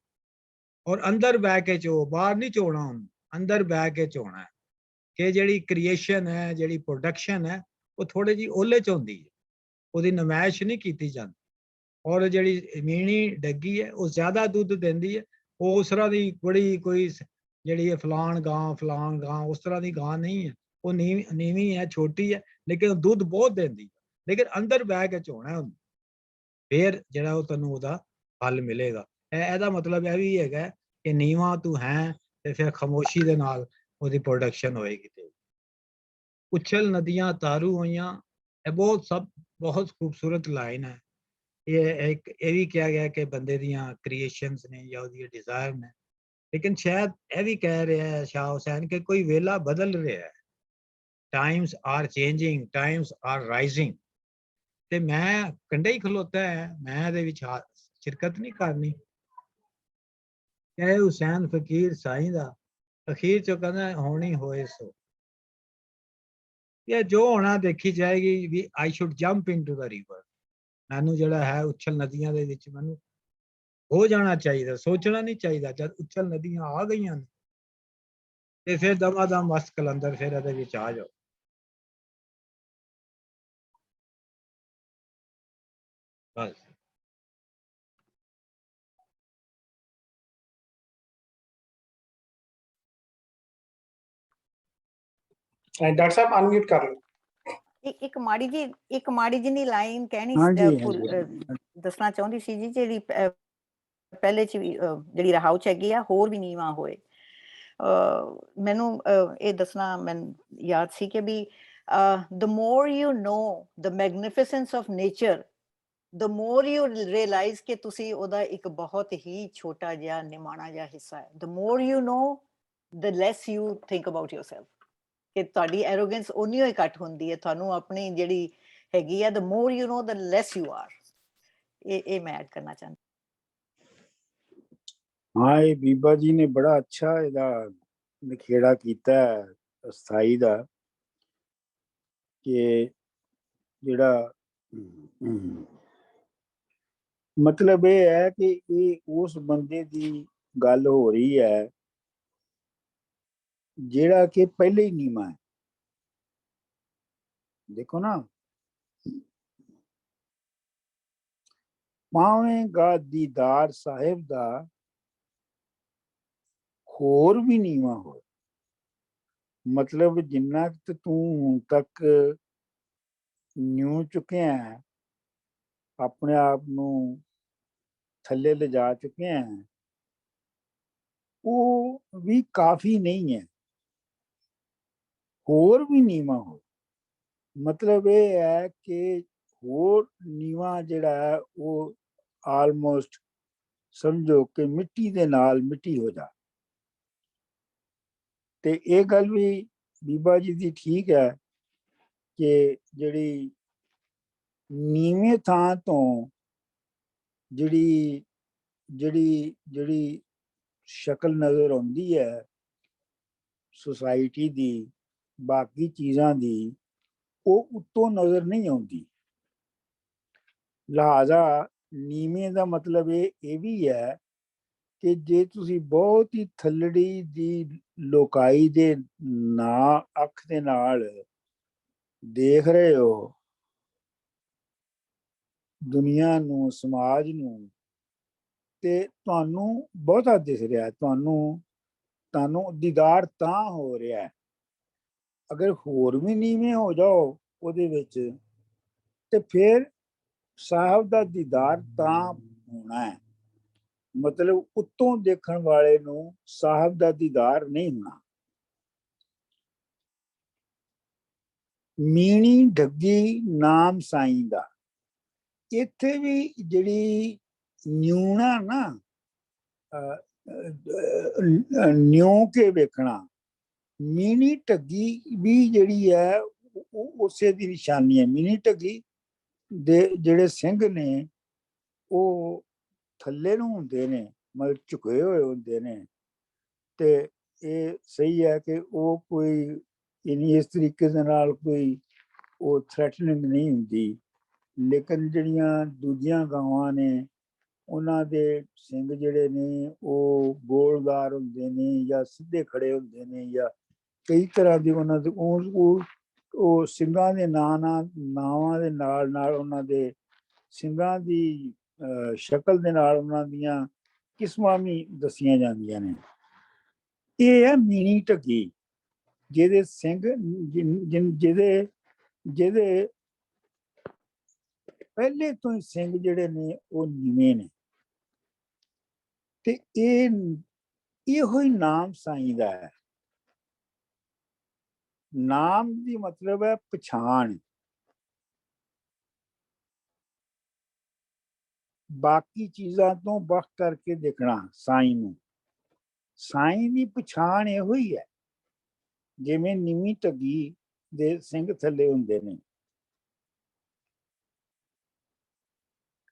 ਔਰ ਅੰਦਰ ਬਹਿ ਕੇ ਚੋ, ਬਾਹਰ ਨਹੀਂ ਚੋਣਾ ਉਹਨੂੰ, ਅੰਦਰ ਬਹਿ ਕੇ ਚੋਣਾ ਹੈ। ਕਿ ਜਿਹੜੀ ਕ੍ਰੀਏਸ਼ਨ ਹੈ, ਜਿਹੜੀ ਪ੍ਰੋਡਕਸ਼ਨ ਹੈ, ਉਹ ਥੋੜੀ ਜਿਹੀ ਓਲੇ ਚ ਹੁੰਦੀ ਹੈ, ਉਹਦੀ ਨਮਾਇਸ਼ ਨਹੀਂ ਕੀਤੀ ਜਾਂਦੀ। ਔਰ ਜਿਹੜੀ ਮੀਣੀ ਡੱਗੀ ਹੈ ਉਹ ਜ਼ਿਆਦਾ ਦੁੱਧ ਦਿੰਦੀ ਹੈ। ਉਹ ਉਸ ਤਰ੍ਹਾਂ ਦੀ ਬੜੀ ਕੋਈ ਜਿਹੜੀ ਹੈ ਫਲਾਣ ਗਾਂ ਉਸ ਤਰ੍ਹਾਂ ਦੀ ਗਾਂ ਨਹੀਂ ਹੈ। ਉਹ ਨੀਵੀਂ ਹੈ, ਛੋਟੀ ਹੈ, ਲੇਕਿਨ ਦੁੱਧ ਬਹੁਤ ਦਿੰਦੀ ਹੈ। ਲੇਕਿਨ ਅੰਦਰ ਬਹਿ ਕੇ ਚੋਣਾ ਉਹਨੂੰ, ਫੇਰ ਜਿਹੜਾ ਉਹ ਤੈਨੂੰ ਉਹਦਾ ਫਲ ਮਿਲੇਗਾ। ਇਹਦਾ ਮਤਲਬ ਇਹ ਵੀ ਹੈਗਾ ਕਿ ਨੀਵਾਂ ਤੂੰ ਹੈ ਤੇ ਫਿਰ ਖਾਮੋਸ਼ੀ ਦੇ ਨਾਲ ਉਹਦੀ ਪ੍ਰੋਡਕਸ਼ਨ ਹੋਏਗੀ। ਤੇ ਉਛਲ ਨਦੀਆਂ ਤਾਰੂ ਹੋਈਆਂ, ਇਹ ਬਹੁਤ ਖੂਬਸੂਰਤ ਲਾਈਨ ਹੈ। ਇਹ ਵੀ ਕਿਹਾ ਗਿਆ ਕਿ ਬੰਦੇ ਦੀਆਂ ਕ੍ਰੀਏਸ਼ਨਸ ਨੇ ਜਾਂ ਉਹਦੀ ਡਿਜ਼ਾਇਰ ਨੇ। ਲੇਕਿਨ ਸ਼ਾਇਦ ਇਹ ਵੀ ਕਹਿ ਰਿਹਾ ਹੈ ਸ਼ਾਹ ਹੁਸੈਨ ਕਿ ਕੋਈ ਵੇਲਾ ਬਦਲ ਰਿਹਾ ਹੈ। Times are changing, times are rising. ਤੇ ਮੈਂ ਕੰਢੇ ਹੀ ਖਲੋਤਾ ਹੈ, ਮੈਂ ਇਹਦੇ ਵਿੱਚ ਸ਼ਿਰਕਤ ਨਹੀਂ ਕਰਨੀ। ਇਹ ਹੁਸੈਨ ਫਕੀਰ ਸਾਈਂ ਦਾ ਅਖੀਰ ਚ ਕਹਿੰਦਾ ਹੋਣੀ ਹੋਏ ਸੋ। ਇਹ ਜੋ ਹੋਣਾ ਦੇਖੀ ਜਾਏਗੀ। ਵੀ I should jump into the river. ਮੈਨੂੰ ਜਿਹੜਾ ਹੈ ਉਛਲ ਨਦੀਆਂ ਦੇ ਵਿੱਚ ਮੈਨੂੰ ਹੋ ਜਾਣਾ ਚਾਹੀਦਾ, ਸੋਚਣਾ ਨਹੀਂ ਚਾਹੀਦਾ। ਜਦ ਉਛਲ ਨਦੀਆਂ ਆ ਗਈਆਂ ਨੇ ਤੇ ਫਿਰ ਦਮਾਦਮ ਮਸਤ ਕਲੰਦਰ ਫਿਰ ਇਹਦੇ ਵਿੱਚ ਆ ਜਾਓ। ਬਸ। ਡਾਕਟਰ ਸਾਹਿਬ ਅਨਮਿਊਟ ਕਰ ਲਓ। ਇੱਕ ਮਾੜੀ ਜਿਹੀ ਲਾਈਨ ਕਹਿਣੀ ਦੱਸਣਾ ਚਾਹੁੰਦੀ ਸੀ ਜੀ, ਜਿਹੜੀ ਪਹਿਲੇ ਚ ਜਿਹੜੀ ਰਹਾਉ ਚ ਹੈਗੀ ਆ, ਹੋਰ ਵੀ ਨੀਵਾਂ ਹੋਏ। ਮੈਨੂੰ ਇਹ ਦੱਸਣਾ ਮੈਨੂੰ ਯਾਦ ਸੀ ਕਿ ਵੀ the more you know the magnificence of nature, the more you realize ਕਿ ਤੁਸੀਂ ਉਹਦਾ ਇੱਕ ਬਹੁਤ ਹੀ ਛੋਟਾ ਜਿਹਾ ਨਿਮਾਣਾ ਜਿਹਾ ਹਿੱਸਾ ਹੈ। the more you know the less you think about yourself। ਕਿ ਤੁਹਾਡੀ ਐਰੋਗੈਂਸ ਉਨੀ ਹੀ ਘੱਟ ਹੁੰਦੀ ਹੈ। ਤੁਹਾਨੂੰ ਆਪਣੀ ਜਿਹੜੀ ਹੈਗੀ ਆ, the more you know the less you are। ਇਹ ਮੈਂ ਐਡ ਕਰਨਾ ਚਾਹੁੰਦੀ। ਹਾਂ, ਇਹ ਬੀਬਾ ਜੀ ਨੇ ਬੜਾ ਅੱਛਾ ਇਹਦਾ ਨਿਖੇੜਾ ਕੀਤਾ ਸਥਾਈ ਦਾ, ਕਿ ਜਿਹੜਾ ਮਤਲਬ ਇਹ ਹੈ ਕਿ ਇਹ ਉਸ ਬੰਦੇ ਦੀ ਗੱਲ ਹੋ ਰਹੀ ਹੈ ਜਿਹੜਾ ਕਿ ਪਹਿਲੇ ਹੀ ਨੀਵਾਂ ਹੈ। ਦੇਖੋ ਨਾ, ਪਾਵੇਂਗਾ ਦੀਦਾਰ ਸਾਹਿਬ ਦਾ ਹੋਰ ਵੀ ਨੀਵਾਂ ਹੋ। ਮਤਲਬ ਜਿੰਨਾ ਕਿ ਤੂੰ ਹੁਣ ਤੱਕ ਨਿਉ ਚੁੱਕਿਆ ਹੈ, ਆਪਣੇ ਆਪ ਨੂੰ ਥੱਲੇ ਲਿਜਾ ਚੁੱਕਿਆ ਹੈ, ਉਹ ਵੀ ਕਾਫੀ ਨਹੀਂ ਹੈ। ਹੋਰ ਵੀ ਨੀਵਾਂ ਹੋ। ਮਤਲਬ ਇਹ ਹੈ ਕਿ ਹੋਰ ਨੀਵਾਂ ਜਿਹੜਾ ਹੈ ਉਹ ਆਲਮੋਸਟ ਸਮਝੋ ਕਿ ਮਿੱਟੀ ਦੇ ਨਾਲ ਮਿੱਟੀ ਹੋ ਜਾ। ਤੇ ਇਹ ਗੱਲ ਵੀ ਬੀਬਾ ਜੀ ਦੀ ਠੀਕ ਹੈ ਕਿ ਜਿਹੜੀ ਨੀਵੇਂ ਥਾਂ ਤੋਂ ਜਿਹੜੀ ਸ਼ਕਲ ਨਜ਼ਰ ਆਉਂਦੀ ਹੈ ਸੁਸਾਇਟੀ ਦੀ, ਬਾਕੀ ਚੀਜ਼ਾਂ ਦੀ, ਉਹ ਉੱਤੋਂ ਨਜ਼ਰ ਨਹੀਂ ਆਉਂਦੀ। ਲਿਹਾਜ਼ਾ ਨੀਵੇਂ ਦਾ ਮਤਲਬ ਇਹ ਵੀ ਹੈ ਕਿ ਜੇ ਤੁਸੀਂ ਬਹੁਤ ਹੀ ਥੱਲੜੀ ਦੀ ਲੋਕਾਈ ਦੇ ਨਾ ਅੱਖ ਦੇ ਨਾਲ ਦੇਖ ਰਹੇ ਹੋ ਦੁਨੀਆ ਨੂੰ, ਸਮਾਜ ਨੂੰ, ਤੇ ਤੁਹਾਨੂੰ ਬਹੁਤਾ ਦਿਖ ਰਿਹਾ, ਤੁਹਾਨੂੰ ਦੀਦਾਰ ਤਾਂ ਹੋ ਰਿਹਾ। ਅਗਰ ਹੋਰ ਵੀ ਨੀਵੇਂ ਹੋ ਜਾਓ ਉਹਦੇ ਵਿੱਚ, ਤੇ ਫਿਰ ਸਾਹਿਬ ਦਾ ਦੀਦਾਰ ਤਾਂ ਹੋਣਾ ਹੈ, ਮਤਲਬ ਉੱਤੋਂ ਦੇਖਣ ਵਾਲੇ ਨੂੰ ਸਾਹਿਬ ਦਾ ਦੀਦਾਰ ਨਹੀਂ ਹੋਣਾ। ਮੀਣੀ ਢੱਗੀ ਨਾਮ ਸਾਈਂ ਦਾ, ਇੱਥੇ ਵੀ ਜਿਹੜੀ ਨਿਊਣਾ ਨਾ ਨਿਉ ਕੇ ਵੇਖਣਾ, ਮੀਣੀ ਢੱਗੀ ਵੀ ਜਿਹੜੀ ਹੈ ਉਹ ਉਸੇ ਦੀ ਨਿਸ਼ਾਨੀ ਹੈ। ਮੀਣੀ ਢੱਗੀ ਦੇ ਜਿਹੜੇ ਸਿੰਘ ਨੇ ਉਹ ਥੱਲੇ ਨੂੰ ਹੁੰਦੇ ਨੇ, ਮਤਲਬ ਝੁਕੇ ਹੋਏ ਹੁੰਦੇ ਨੇ, ਤੇ ਇਹ ਸਹੀ ਹੈ ਕਿ ਉਹ ਕੋਈ ਇਸ ਤਰੀਕੇ ਦੇ ਨਾਲ ਕੋਈ ਉਹ ਥ੍ਰੈਟਨਿੰਗ ਨਹੀਂ ਹੁੰਦੀ। ਲੇਕਿਨ ਜਿਹੜੀਆਂ ਦੂਜੀਆਂ ਗਾਵਾਂ ਨੇ ਉਹਨਾਂ ਦੇ ਸਿੰਘ ਜਿਹੜੇ ਨੇ ਉਹ ਗੋਲਦਾਰ ਹੁੰਦੇ ਨੇ ਜਾਂ ਸਿੱਧੇ ਖੜੇ ਹੁੰਦੇ ਨੇ, ਜਾਂ ਕਈ ਤਰ੍ਹਾਂ ਦੀ ਉਹਨਾਂ ਦੇ ਉਹ ਸਿੰਘਾਂ ਦੇ ਨਾਵਾਂ ਦੇ ਨਾਲ ਨਾਲ ਉਹਨਾਂ ਦੇ ਸਿੰਘਾਂ ਦੀ ਸ਼ਕਲ ਦੇ ਨਾਲ ਉਹਨਾਂ ਦੀਆਂ ਕਿਸਮਾਂ ਵੀ ਦੱਸੀਆਂ ਜਾਂਦੀਆਂ ਨੇ। ਇਹ ਹੈ ਮੀਣੀ ਢੱਗੀ, ਜਿਹਦੇ ਸਿੰਘ ਜਿਹਦੇ ਪਹਿਲੇ ਤੋਂ ਹੀ ਸਿੰਘ ਜਿਹੜੇ ਨੇ ਉਹ ਨੀਵੇਂ ਨੇ, ਤੇ ਇਹੋ ਹੀ ਨਾਮ ਸਾਈਂ ਦਾ ਹੈ। ਨਾਮ ਦੀ ਮਤਲਬ ਹੈ ਪਛਾਣ। ਬਾਕੀ ਚੀਜ਼ਾਂ ਤੋਂ ਵੱਖ ਕਰਕੇ ਦੇਖਣਾ ਸਾਈਂ ਨੂੰ। ਸਾਈਂ ਦੀ ਪਛਾਣ ਇਹੋ ਹੀ ਹੈ, ਜਿਵੇਂ ਨੀਵੀਂ ਢੱਗੀ ਦੇ ਸਿੰਘ ਥੱਲੇ ਹੁੰਦੇ ਨੇ।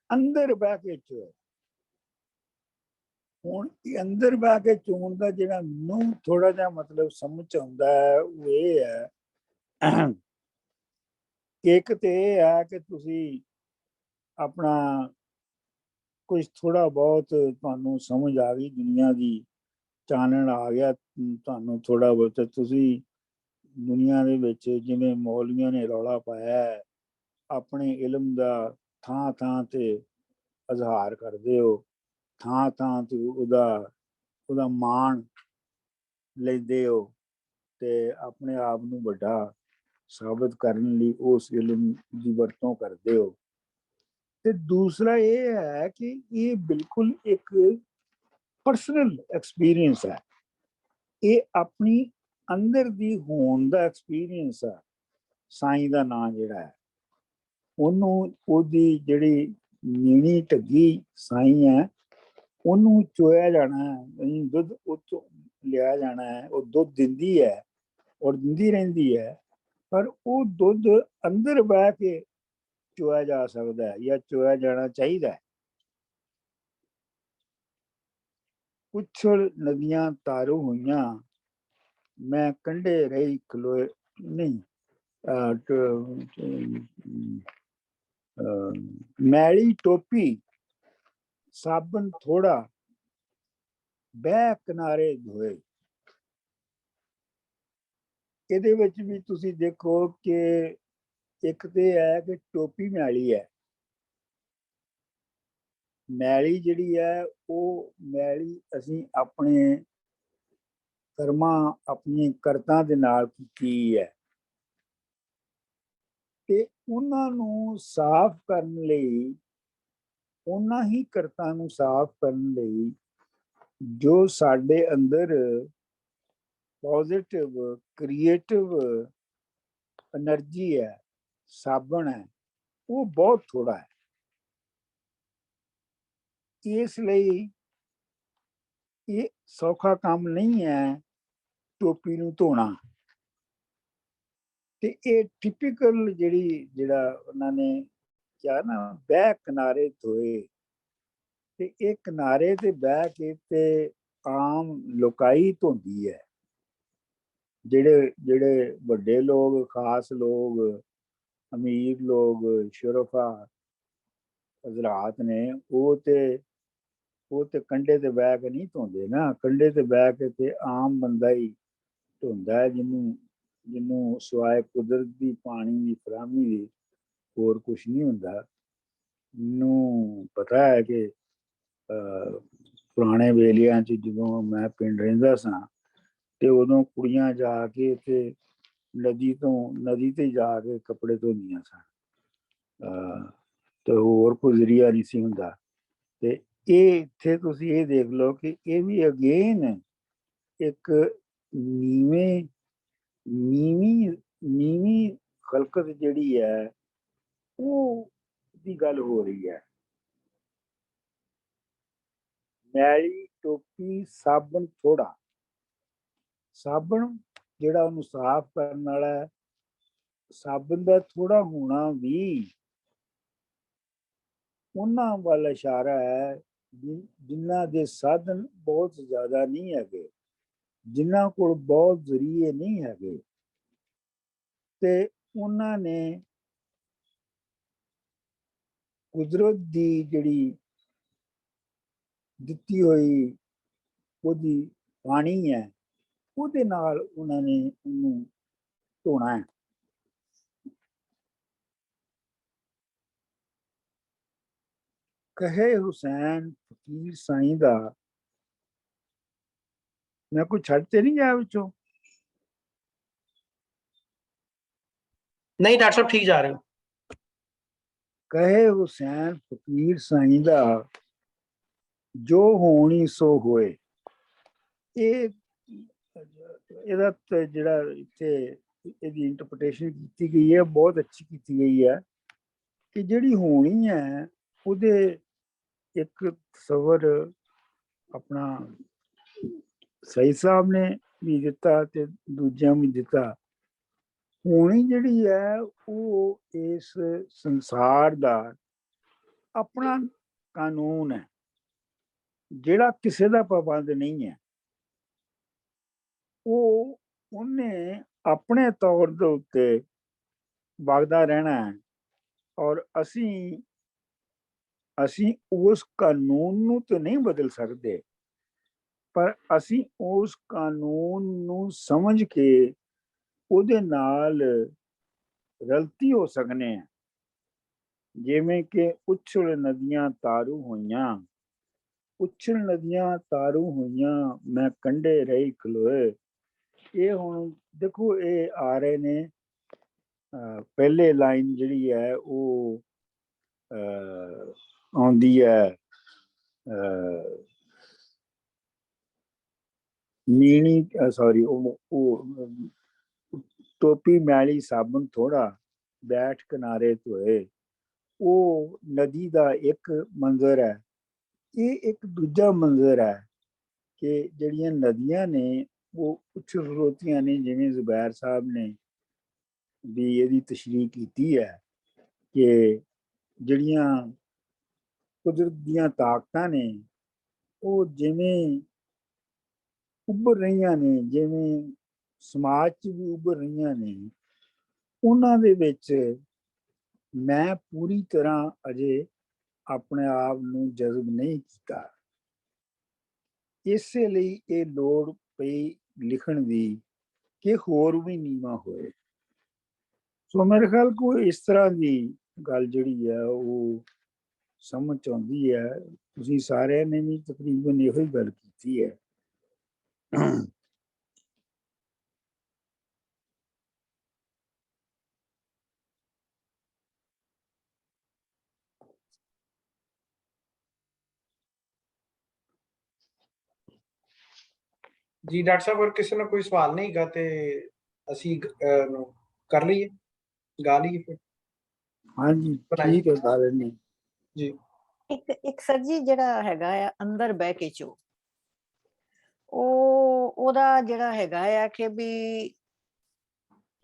ਅੰਦਰ ਬਹਿ ਕੇ ਚੋ, ਹੁਣ ਅੰਦਰ ਬਹਿ ਕੇ ਚੋਣ ਦਾ ਜਿਹੜਾ ਮੈਨੂੰ ਥੋੜਾ ਜਿਹਾ ਮਤਲਬ ਸਮਝ ਆਉਂਦਾ ਹੈ ਉਹ ਇਹ ਹੈ, ਇੱਕ ਤੇ ਇਹ ਹੈ ਕਿ ਤੁਸੀਂ ਆਪਣਾ ਕੁਝ ਥੋੜਾ ਬਹੁਤ ਤੁਹਾਨੂੰ ਸਮਝ ਆ ਗਈ, ਦੁਨੀਆ ਦੀ ਚਾਨਣ ਆ ਗਿਆ ਤੁਹਾਨੂੰ ਥੋੜਾ ਬਹੁਤ, ਤੁਸੀਂ ਦੁਨੀਆ ਦੇ ਵਿੱਚ ਜਿਵੇਂ ਮੌਲਵੀਆਂ ਨੇ ਰੌਲਾ ਪਾਇਆ ਆਪਣੇ ਇਲਮ ਦਾ ਥਾਂ ਥਾਂ ਤੇ ਇਜ਼ਹਾਰ ਕਰਦੇ ਹੋ, ਥਾਂ ਥਾਂ ਤੇ ਉਹਦਾ ਮਾਣ ਲੈਂਦੇ ਹੋ ਤੇ ਆਪਣੇ ਆਪ ਨੂੰ ਵੱਡਾ ਸਾਬਤ ਕਰਨ ਲਈ ਉਸ ਇਲਮ ਦੀ ਵਰਤੋਂ ਕਰਦੇ ਹੋ। ਤੇ ਦੂਸਰਾ ਇਹ ਹੈ ਕਿ ਇਹ ਬਿਲਕੁਲ ਇੱਕ ਪਰਸਨਲ ਐਕਸਪੀਰੀਅੰਸ ਹੈ, ਇਹ ਆਪਣੀ ਅੰਦਰ ਦੀ ਹੋਣ ਦਾ ਐਕਸਪੀਰੀਅੰਸ ਹੈ। ਸਾਈਂ ਦਾ ਨਾਂ ਜਿਹੜਾ ਹੈ ਉਹਨੂੰ, ਉਹਦੀ ਜਿਹੜੀ ਮੀਣੀ ਢੱਗੀ ਸਾਈਂ ਹੈ ਉਹਨੂੰ ਚੋਇਆ ਜਾਣਾ ਹੈ, ਦੁੱਧ ਉੱਥੋਂ ਲਿਆ ਜਾਣਾ ਹੈ। ਉਹ ਦੁੱਧ ਦਿੰਦੀ ਹੈ ਔਰ ਦਿੰਦੀ ਰਹਿੰਦੀ ਹੈ, ਪਰ ਉਹ ਦੁੱਧ ਅੰਦਰ ਬਹਿ ਕੇ ਚੋਇਆ ਜਾ ਸਕਦਾ ਹੈ ਜਾਂ ਚੋਇਆ ਜਾਣਾ ਚਾਹੀਦਾ ਹੈ। ਉਛਲ ਨਦੀਆਂ ਤਾਰੂ ਹੋਈਆਂ, ਮੈਂ ਕੰਢੇ ਰਹੀ ਖਲੋਏ ਨਹੀਂ, ਮੈਲੀ ਟੋਪੀ ਸਾਬਣ ਥੋੜਾ ਬਹਿ ਕਿਨਾਰੇ ਧੋਏ। ਇਹਦੇ ਵਿੱਚ ਵੀ ਤੁਸੀਂ ਦੇਖੋ ਕਿ ਇੱਕ ਤੇ ਹੈ ਕਿ ਟੋਪੀ ਮੈਲੀ ਹੈ, ਮੈਲੀ ਜਿਹੜੀ ਹੈ ਉਹ ਮੈਲੀ ਅਸੀਂ ਆਪਣੇ ਕਰਮਾਂ ਆਪਣੀ ਕਰਤਾਂ ਦੇ ਨਾਲ ਕੀਤੀ ਹੈ, ਤੇ ਉਹਨਾਂ ਨੂੰ ਸਾਫ਼ ਕਰਨ ਲਈ, ਉਹਨਾਂ ਹੀ ਕਰਤਾਂ ਨੂੰ ਸਾਫ਼ ਕਰਨ ਲਈ ਜੋ ਸਾਡੇ ਅੰਦਰ ਪੋਜ਼ਿਟਿਵ ਕ੍ਰੀਏਟਿਵ એનર્ਜੀ ਹੈ, ਸਾਬਣ ਹੈ, ਉਹ ਬਹੁਤ ਥੋੜਾ ਹੈ। ਇਸ ਲਈ ਇਹ ਸੌਖਾ ਕੰਮ ਨਹੀਂ ਹੈ ਟੋਪੀ ਨੂੰ ਧੋਣਾ। ਤੇ ਇਹ ਟਿਪੀਕਲ ਜਿਹੜਾ ਉਹਨਾਂ ਨੇ ਕਿਹਾ ਨਾ ਬਹਿ ਕਿਨਾਰੇ ਧੋਏ, ਤੇ ਇਹ ਕਿਨਾਰੇ ਤੇ ਬਹਿ ਕੇ ਤੇ ਆਮ ਲੋਕਾਈ ਧੋਂਦੀ ਹੈ। ਜਿਹੜੇ ਵੱਡੇ ਲੋਕ, ਖਾਸ ਲੋਕ, ਅਮੀਰ ਲੋਕ, ਸ਼ਰਫਾ ਹਜ਼ਰਾਤ ਨੇ, ਉਹ ਤੇ ਕੰਢੇ ਤੇ ਬਹਿ ਕੇ ਨਹੀਂ ਧੋਂਦੇ ਨਾ। ਕੰਢੇ ਤੇ ਬਹਿ ਕੇ ਤੇ ਆਮ ਬੰਦਾ ਹੀ ਧੋਂਦਾ ਹੈ, ਜਿਹਨੂੰ ਸਿਵਾਏ ਕੁਦਰਤ ਦੀ ਪਾਣੀ ਦੀ ਫਰਾਹਮੀ ਦੀ ਹੋਰ ਕੁਛ ਨਹੀਂ ਹੁੰਦਾ। ਮੈਨੂੰ ਪਤਾ ਹੈ ਕਿ ਪੁਰਾਣੇ ਵੇਲਿਆਂ 'ਚ ਜਦੋਂ ਮੈਂ ਪਿੰਡ ਰਹਿੰਦਾ ਸਾਂ ਤੇ ਉਦੋਂ ਕੁੜੀਆਂ ਜਾ ਕੇ ਤੇ ਨਦੀ ਤੇ ਜਾ ਕੇ ਕੱਪੜੇ ਧੋਂਦੀਆਂ ਸਨ। ਤੇ ਹੋਰ ਕੋਈ ਜ਼ਰੀਆ ਨਹੀਂ ਸੀ ਹੁੰਦਾ। ਤੇ ਇਹ ਇੱਥੇ ਤੁਸੀਂ ਇਹ ਦੇਖ ਲਓ ਕਿ ਇਹ ਵੀ ਅਗੇਨ ਇੱਕ ਨੀਵੀਂ ਖਲਕਤ ਜਿਹੜੀ ਹੈ ਉਹ ਦੀ ਗੱਲ ਹੋ ਰਹੀ ਹੈ। ਮੈਲੀ ਟੋਪੀ ਸਾਬਣ ਥੋੜਾ, ਸਾਬਣ ਜਿਹੜਾ ਉਹਨੂੰ ਸਾਫ਼ ਕਰਨ ਵਾਲਾ ਹੈ, ਸਾਬਣ ਦਾ ਥੋੜਾ ਹੋਣਾ ਵੀ ਉਹਨਾਂ ਵੱਲ ਇਸ਼ਾਰਾ ਹੈ ਜਿਨ੍ਹਾਂ ਦੇ ਸਾਧਨ ਬਹੁਤ ਜ਼ਿਆਦਾ ਨਹੀਂ ਹੈਗੇ, ਜਿਨ੍ਹਾਂ ਕੋਲ ਬਹੁਤ ਜ਼ਰੀਏ ਨਹੀਂ ਹੈਗੇ, ਤੇ ਉਹਨਾਂ ਨੇ ਕੁਦਰਤ ਦੀ ਜਿਹੜੀ ਦਿੱਤੀ ਹੋਈ ਉਹਦੀ ਪਾਣੀ ਹੈ ਉਹਦੇ ਨਾਲ ਉਹਨਾਂ ਨੇ ਉਹਨੂੰ ਧੋਣਾ ਹੈ। ਕਹੇ ਹੁਸੈਨ ਫਕੀਰ ਸਾਈਂ ਦਾ, ਮੈਂ ਕੋਈ ਛੱਡ ਤੇ ਨਹੀਂ ਗਿਆ ਵਿੱਚੋਂ? नहीं डॉक्टर साहब ठीक जा रहे हो। ਕਹੇ ਹੁਸੈਨ ਫਕੀਰ ਸਾਈਂ ਦਾ ਜੋ ਹੋਣੀ ਸੋ ਹੋਏ। ਇਹ ਇਹਦਾ ਜਿਹੜਾ ਇੱਥੇ ਇਹਦੀ ਇੰਟਰਪ੍ਰੀਟੇਸ਼ਨ ਕੀਤੀ ਗਈ ਹੈ ਬਹੁਤ ਅੱਛੀ ਕੀਤੀ ਗਈ ਹੈ ਕਿ ਜਿਹੜੀ ਹੋਣੀ ਹੈ ਉਹਦੇ ਇੱਕ ਤਸਵਰ ਆਪਣਾ ਸਹੀ ਸਾਹਿਬ ਨੇ ਵੀ ਦਿੱਤਾ ਤੇ ਦੂਜਿਆਂ ਵੀ ਦਿੱਤਾ। ਹੋਣੀ ਜਿਹੜੀ ਹੈ ਉਹ ਇਸ ਸੰਸਾਰ ਦਾ ਆਪਣਾ ਕਾਨੂੰਨ ਹੈ ਜਿਹੜਾ ਕਿਸੇ ਦਾ ਪਾਬੰਦ ਨਹੀਂ ਹੈ। ਉਹ ਉਹਨੇ ਆਪਣੇ ਤੌਰ ਦੇ ਉੱਤੇ ਵਗਦਾ ਰਹਿਣਾ ਹੈ ਔਰ ਅਸੀਂ ਉਸ ਕਾਨੂੰਨ ਨੂੰ ਤਾਂ ਨਹੀਂ ਬਦਲ ਸਕਦੇ, ਪਰ ਅਸੀਂ ਉਸ ਕਾਨੂੰਨ ਨੂੰ ਸਮਝ ਕੇ ਉਹਦੇ ਨਾਲ ਰਲਤੀ ਹੋ ਸਕਨੇ ਆ। ਜਿਵੇਂ ਕਿ ਉਛਲ ਨਦੀਆਂ ਤਾਰੂ ਹੋਈਆਂ, ਉਛਲ ਨਦੀਆਂ ਤਾਰੂ ਹੋਈਆਂ ਮੈਂ ਕੰਢੇ ਰਹੀ ਖਲੋਏ। ਇਹ ਹੁਣ ਦੇਖੋ ਇਹ ਆ ਰਹੇ ਨੇ ਪਹਿਲੇ ਲਾਈਨ ਜਿਹੜੀ ਹੈ ਉਹ ਆਉਂਦੀ ਹੈ ਮੀਣੀ ਸੌਰੀ ਉਹ ਟੋਪੀ ਮੈਲੀ ਸਾਬਣ ਥੋੜਾ ਬੈਠ ਕਿਨਾਰੇ ਧੋਏ। ਉਹ ਨਦੀ ਦਾ ਇੱਕ ਮੰਜ਼ਰ ਹੈ। ਇਹ ਇੱਕ ਦੂਜਾ ਮੰਜ਼ਰ ਹੈ ਕਿ ਜਿਹੜੀਆਂ ਨਦੀਆਂ ਨੇ ਉਹ ਉਛਲ ਖਲੋਤੀਆਂ ਨੇ, ਜਿਵੇਂ ਜ਼ੁਬੈਰ ਸਾਹਿਬ ਨੇ ਵੀ ਇਹਦੀ ਤਸ਼ਰੀਹ ਕੀਤੀ ਹੈ ਕਿ ਜਿਹੜੀਆਂ ਕੁਦਰਤ ਦੀਆਂ ਤਾਕਤਾਂ ਨੇ ਉਹ ਜਿਵੇਂ ਉੱਭਰ ਰਹੀਆਂ ਨੇ, ਜਿਵੇਂ ਸਮਾਜ 'ਚ ਵੀ ਉੱਭਰ ਰਹੀਆਂ ਨੇ, ਉਹਨਾਂ ਦੇ ਵਿੱਚ ਮੈਂ ਪੂਰੀ ਤਰ੍ਹਾਂ ਅਜੇ ਆਪਣੇ ਆਪ ਨੂੰ ਜਜ਼ਬ ਨਹੀਂ ਕੀਤਾ। ਇਸੇ ਲਈ ਇਹ ਲੋੜ ਪਈ ਲਿਖਣ ਦੀ ਕਿ ਹੋਰ ਵੀ ਨੀਵਾਂ ਹੋਏ। ਸੋ ਮੇਰੇ ਖਿਆਲ ਕੋਈ ਇਸ ਤਰ੍ਹਾਂ ਦੀ ਗੱਲ ਜਿਹੜੀ ਹੈ ਉਹ ਸਮਝ ਆਉਂਦੀ ਹੈ। ਤੁਸੀਂ ਸਾਰਿਆਂ ਨੇ ਵੀ ਤਕਰੀਬਨ ਇਹੋ ਹੀ ਗੱਲ ਕੀਤੀ ਹੈ। जी डॉक्टर साहब, और किसी ने कोई सवाल नहीं गा ते ਅਸੀਂ ਕਰ ਲਈਏ, ਗਾ ਲਈਏ ਫਿਰ। ਹਾਂਜੀ ਠੀਕ ਹੈ ਗਾ ਲੈਂਦੇ ਜੀ। ਇੱਕ ਸਰ ਜੀ ਜਿਹੜਾ ਹੈਗਾ ਆ ਅੰਦਰ ਬਹਿ ਕੇ ਚੋ, ਉਹਦਾ ਜਿਹੜਾ ਹੈਗਾ ਆ ਕਿ ਵੀ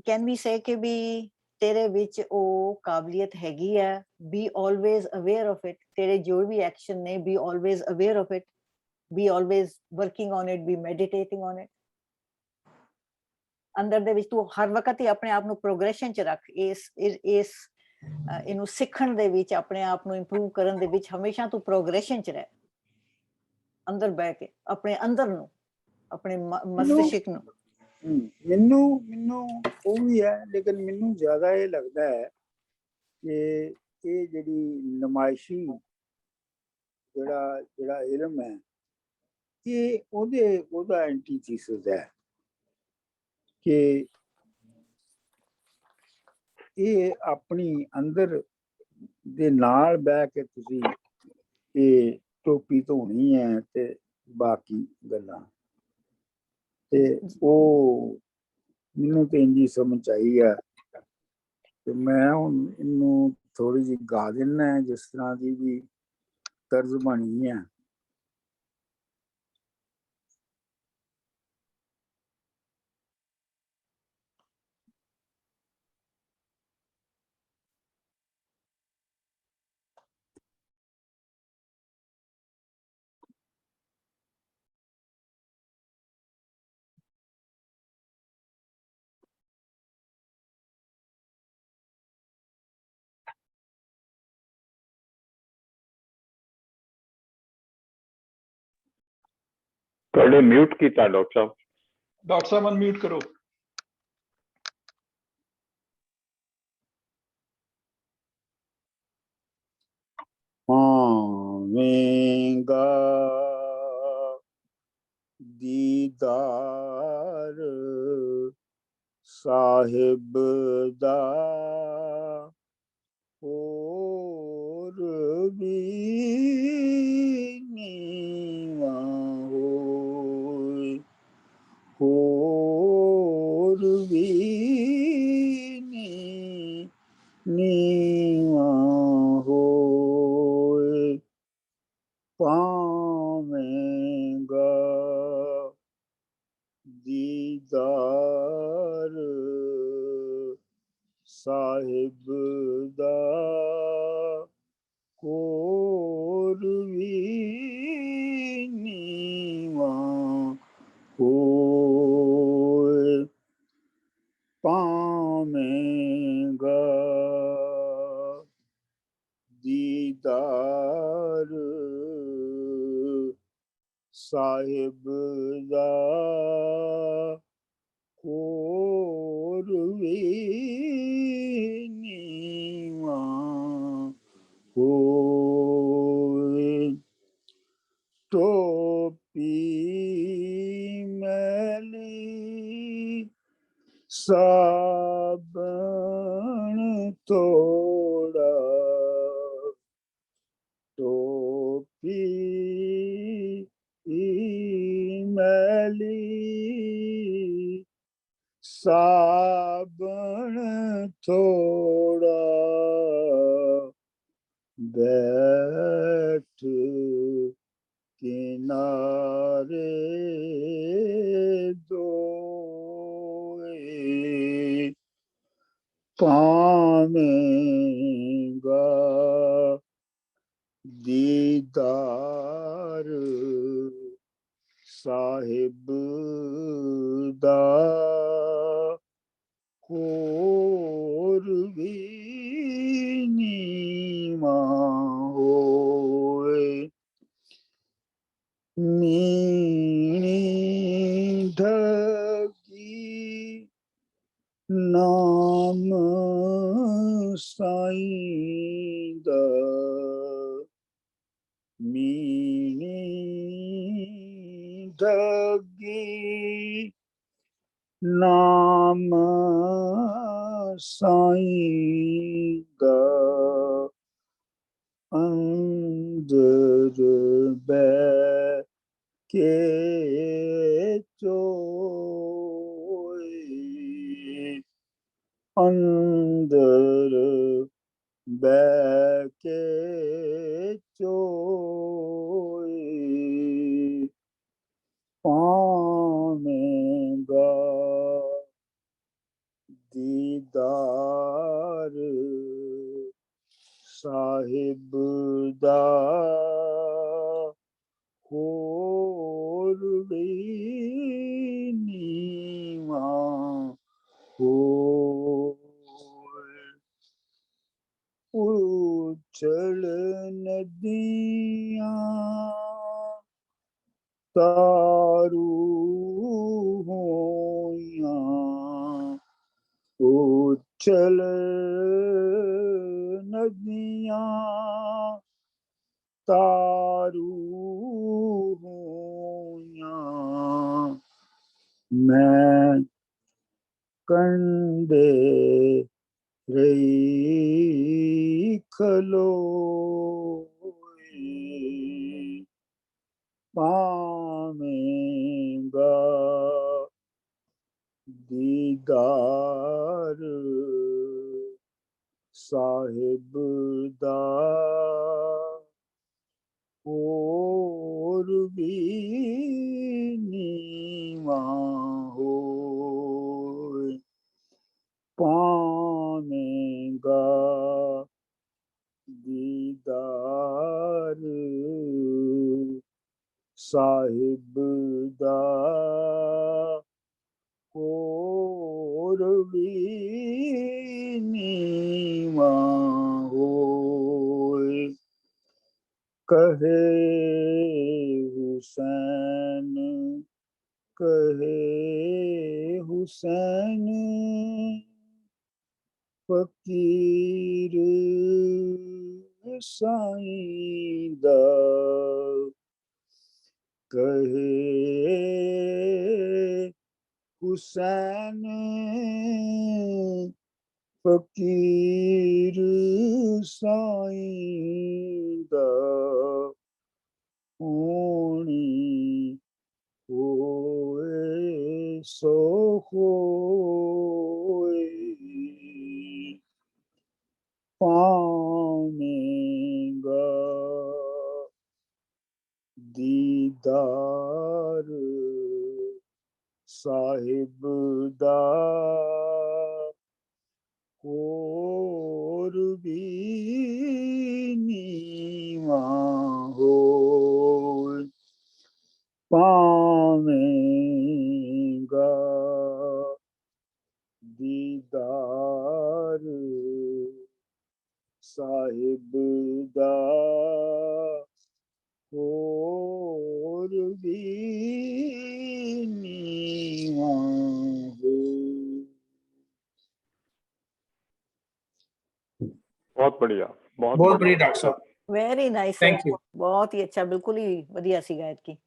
ਕੈਨ ਵੀ ਸੇ ਕਿ ਵੀ ਤੇਰੇ ਵਿੱਚ ਉਹ ਕਾਬਲੀਅਤ ਹੈਗੀ ਆ, B always aware of it. ਤੇਰੇ ਜੋ ਵੀ ਐਕਸ਼ਨ ਨੇ B always aware of it, be always working on it, be meditating on it। ਅੰਦਰ ਦੇ ਵਿੱਚ ਤੂੰ ਹਰ ਵਕਤ ਹੀ ਆਪਣੇ ਆਪ ਨੂੰ ਪ੍ਰੋਗਰੈਸ਼ਨ ਚ ਰੱਖ, ਇਹਨੂੰ ਸਿੱਖਣ ਦੇ ਵਿੱਚ, ਆਪਣੇ ਆਪ ਨੂੰ ਇੰਪਰੂਵ ਕਰਨ ਦੇ ਵਿੱਚ ਹਮੇਸ਼ਾ ਤੂੰ ਪ੍ਰੋਗਰੈਸ਼ਨ ਚ ਰਹਿ, ਅੰਦਰ ਬਹਿ ਕੇ ਆਪਣੇ ਅੰਦਰ ਨੂੰ, ਆਪਣੇ ਮਸਤਿਸ਼ਕ ਨੂੰ। ਮੈਨੂੰ ਉਹ ਵੀ ਹੈ, ਲੇਕਿਨ ਮੈਨੂੰ ਜ਼ਿਆਦਾ ਇਹ ਲੱਗਦਾ ਹੈ ਕਿ ਇਹ ਜਿਹੜੀ ਨਮਾਇਸ਼ੀ ਜਿਹੜਾ ਇਲਮ ਹੈ ਇਹ ਉਹਦਾ ਐਂਟੀਥੀਸਿਸ ਹੈ ਕਿ ਇਹ ਆਪਣੀ ਅੰਦਰ ਦੇ ਨਾਲ ਬਹਿ ਕੇ ਤੁਸੀਂ ਇਹ ਟੋਪੀ ਧੋਣੀ ਹੈ ਤੇ ਬਾਕੀ ਗੱਲਾਂ ਤੇ ਉਹ ਮੈਨੂੰ ਤੇ ਇੰਜੀ ਸਮਝ ਆਈ ਆ ਤੇ ਮੈਂ ਹੁਣ ਇਹਨੂੰ ਥੋੜੀ ਜਿਹੀ ਗਾ ਦਿੰਨਾ ਜਿਸ ਤਰ੍ਹਾਂ ਦੀ ਵੀ ਤਰਜ਼ ਬਣੀ ਹੈ। ਤੁਹਾਡੇ ਮਿਊਟ ਕੀਤਾ ਡਾਕਟਰ ਸਾਹਿਬ। ਡਾਕਟਰ ਸਾਹਿਬ ਅਨਮਿਊਟ ਕਰੋ। ਪਾਵੇਂਗਾ ਦੀਦਾਰ ਸਾਹਿਬ ਦਾ ਹੋਰ ਵੀ ਨੀਵਾਂ ਹੋਏ, ਹੋਰ ਵੀ ਨੀਵਾਂ ਹੋਏ, ਪਾਵੇਂਗਾ ਦੀਦਾਰ ਸਾਹਿਬ ਦਾ ਹੋਰ ਵੀ ਨੀਵਾਂ ਹੋਏ, ਪਾਵੇਂਗਾ ਦੀਦਾਰ ਸਾਹਿਬ ਦਾ ਹੋਰ ਵੀ ਨੀਵਾਂ ਹੋਏ, ਟੋਪੀ ਮੈਲੀ ਸਾਬਣ ਤੋੜਾ, ਟੋਪੀ ਮੈਲੀ ਸਾਬਣ ਥੋੜਾ, ਬੈਠ ਕਿਨਾਰੇ ਦੋਏ, ਪਾਵੇਂਗਾ ਦੀਦਾਰ ਸਾਹਿਬ ਦਾ ਹੋਰ ਵੀ ਨੀਵਾਂ ਹੋਏ, ਮੀਣੀ ਢਕੀ ਨਾਮ ਸਾਈਂ ਦਾ, ਮੀਣੀ ਢਕੀ ਨਾਮ ਸਾਈਂ ਦਾ, ਅੰਦਰ ਬੈ ਕੇ ਚੋਏ, ਅੰਦਰ ਬੈ ਕੇ ਚੋਏ, ਪਾਵੇਂਗਾ ਦੀਦਾਰ ਸਾਹਿਬ ਦਾ ਹੋਰ ਵੀ ਨੀਵਾਂ ਹੋਏ, ਉਛਲ ਨਦੀਆਂ ਤਾਰੂ ਹੋਈਆਂ, ਉਛਲ ਨਦੀਆਂ ਤਾਰੂ ਹੋਈਆਂ, ਮੈਂ ਕੰਢੇ रही खलोए पावेंगा दीदार साहिब दा और भी नीवा होए पावेंगा दीदार साहिब दा और भी नीवा होए कहे हुसैन फकीर साईं दा कहे हुसैन फकीर साईं दा होनी होए सो होए पावेंगा दीदार साहिब दा और भी नीवा होए पावेंगा दीदार साहिब दा और भी नीवा होए। बहुत बढ़िया, बहुत बहुत बढ़िया डॉक्टर साहब, वेरी नाइस थैंक यू। बहुत ही अच्छा बिल्कुल ही ਵਧੀਆ ਸੀ ਗਾਇਤ ਕੀ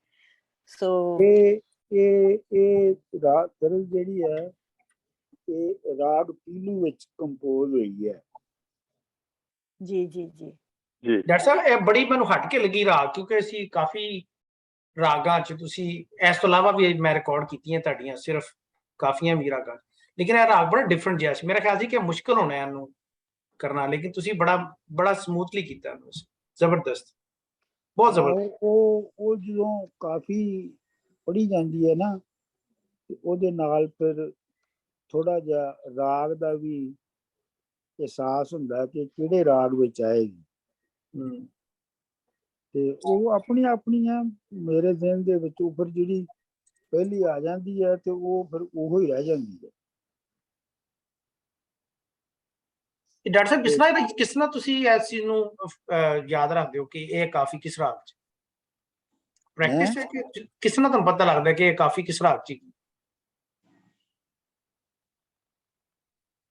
ਸੋ ਇਹ ਰਾਗ ਦਰਜ ਜਿਹੜੀ ਹੈ ਇਹ ਰਾਗ ਪੀਲੂ ਵਿੱਚ ਕੰਪੋਜ਼ ਹੋਈ ਹੈ। ਜੀ ਜੀ ਜੀ ਜੀ ਡਾਕਟਰ ਸਾਹਿਬ ਇਹ ਬੜੀ ਮੈਨੂੰ ਹਟ ਕੇ ਲੱਗੀ ਰਾਗ, ਕਿਉਂਕਿ ਅਸੀਂ ਕਾਫੀ ਰਾਗਾਂ 'ਚ ਤੁਸੀਂ ਇਸ ਤੋਂ ਇਲਾਵਾ ਵੀ ਮੈਂ ਰਿਕਾਰਡ ਕੀਤੀਆਂ ਤੁਹਾਡੀਆਂ ਸਿਰਫ ਕਾਫੀਆਂ ਵੀ ਰਾਗਾਂ, ਲੇਕਿਨ ਇਹ ਰਾਗ ਬੜਾ ਡਿਫਰੈਂਟ ਜਿਹਾ ਸੀ। ਮੇਰਾ ਖਿਆਲ ਸੀ ਕਿ ਮੁਸ਼ਕਲ ਹੋਣਾ ਇਹਨੂੰ ਕਰਨਾ, ਲੇਕਿਨ ਤੁਸੀਂ ਬੜਾ ਸਮੂਥਲੀ ਕੀਤਾ ਇਹਨੂੰ, ਜ਼ਬਰਦਸਤ, ਬਹੁਤ ਜ਼ਬਰਦਸਤ। ਉਹ ਜਦੋਂ ਕਾਫੀ ਪੜ੍ਹੀ ਜਾਂਦੀ ਹੈ ਨਾ ਤੇ ਉਹਦੇ ਨਾਲ ਫਿਰ ਥੋੜਾ ਜਿਹਾ ਰਾਗ ਦਾ ਵੀ ਅਹਿਸਾਸ ਹੁੰਦਾ ਕਿ ਕਿਹੜੇ ਰਾਗ ਵਿੱਚ ਆਏਗੀ। ਤੇ ਉਹ ਆਪਣੀਆਂ ਮੇਰੇ ਜ਼ਿਹਨ ਦੇ ਵਿੱਚ ਉਹ ਫਿਰ ਜਿਹੜੀ ਪਹਿਲੀ ਆ ਜਾਂਦੀ ਹੈ ਤੇ ਉਹ ਫਿਰ ਉਹੋ ਹੀ ਰਹਿ ਜਾਂਦੀ ਹੈ। ਡਾਕਟਰ ਸਾਹਿਬ ਕਿਸ ਤਰ੍ਹਾਂ ਤੁਸੀਂ ਇਸ ਚੀਜ਼ ਨੂੰ ਯਾਦ ਰੱਖਦੇ ਹੋ ਕਿ ਇਹ ਕਾਫੀ ਕਿਸ ਰਾਗ 'ਚ? ਪ੍ਰੈਕਟਿਸ ਹੈ ਕਿ ਕਿਸ ਤਰ੍ਹਾਂ ਤੁਹਾਨੂੰ ਪਤਾ ਲੱਗਦਾ ਕਿ ਇਹ ਕਾਫੀ ਕਿਸ ਰਾਗ 'ਚ?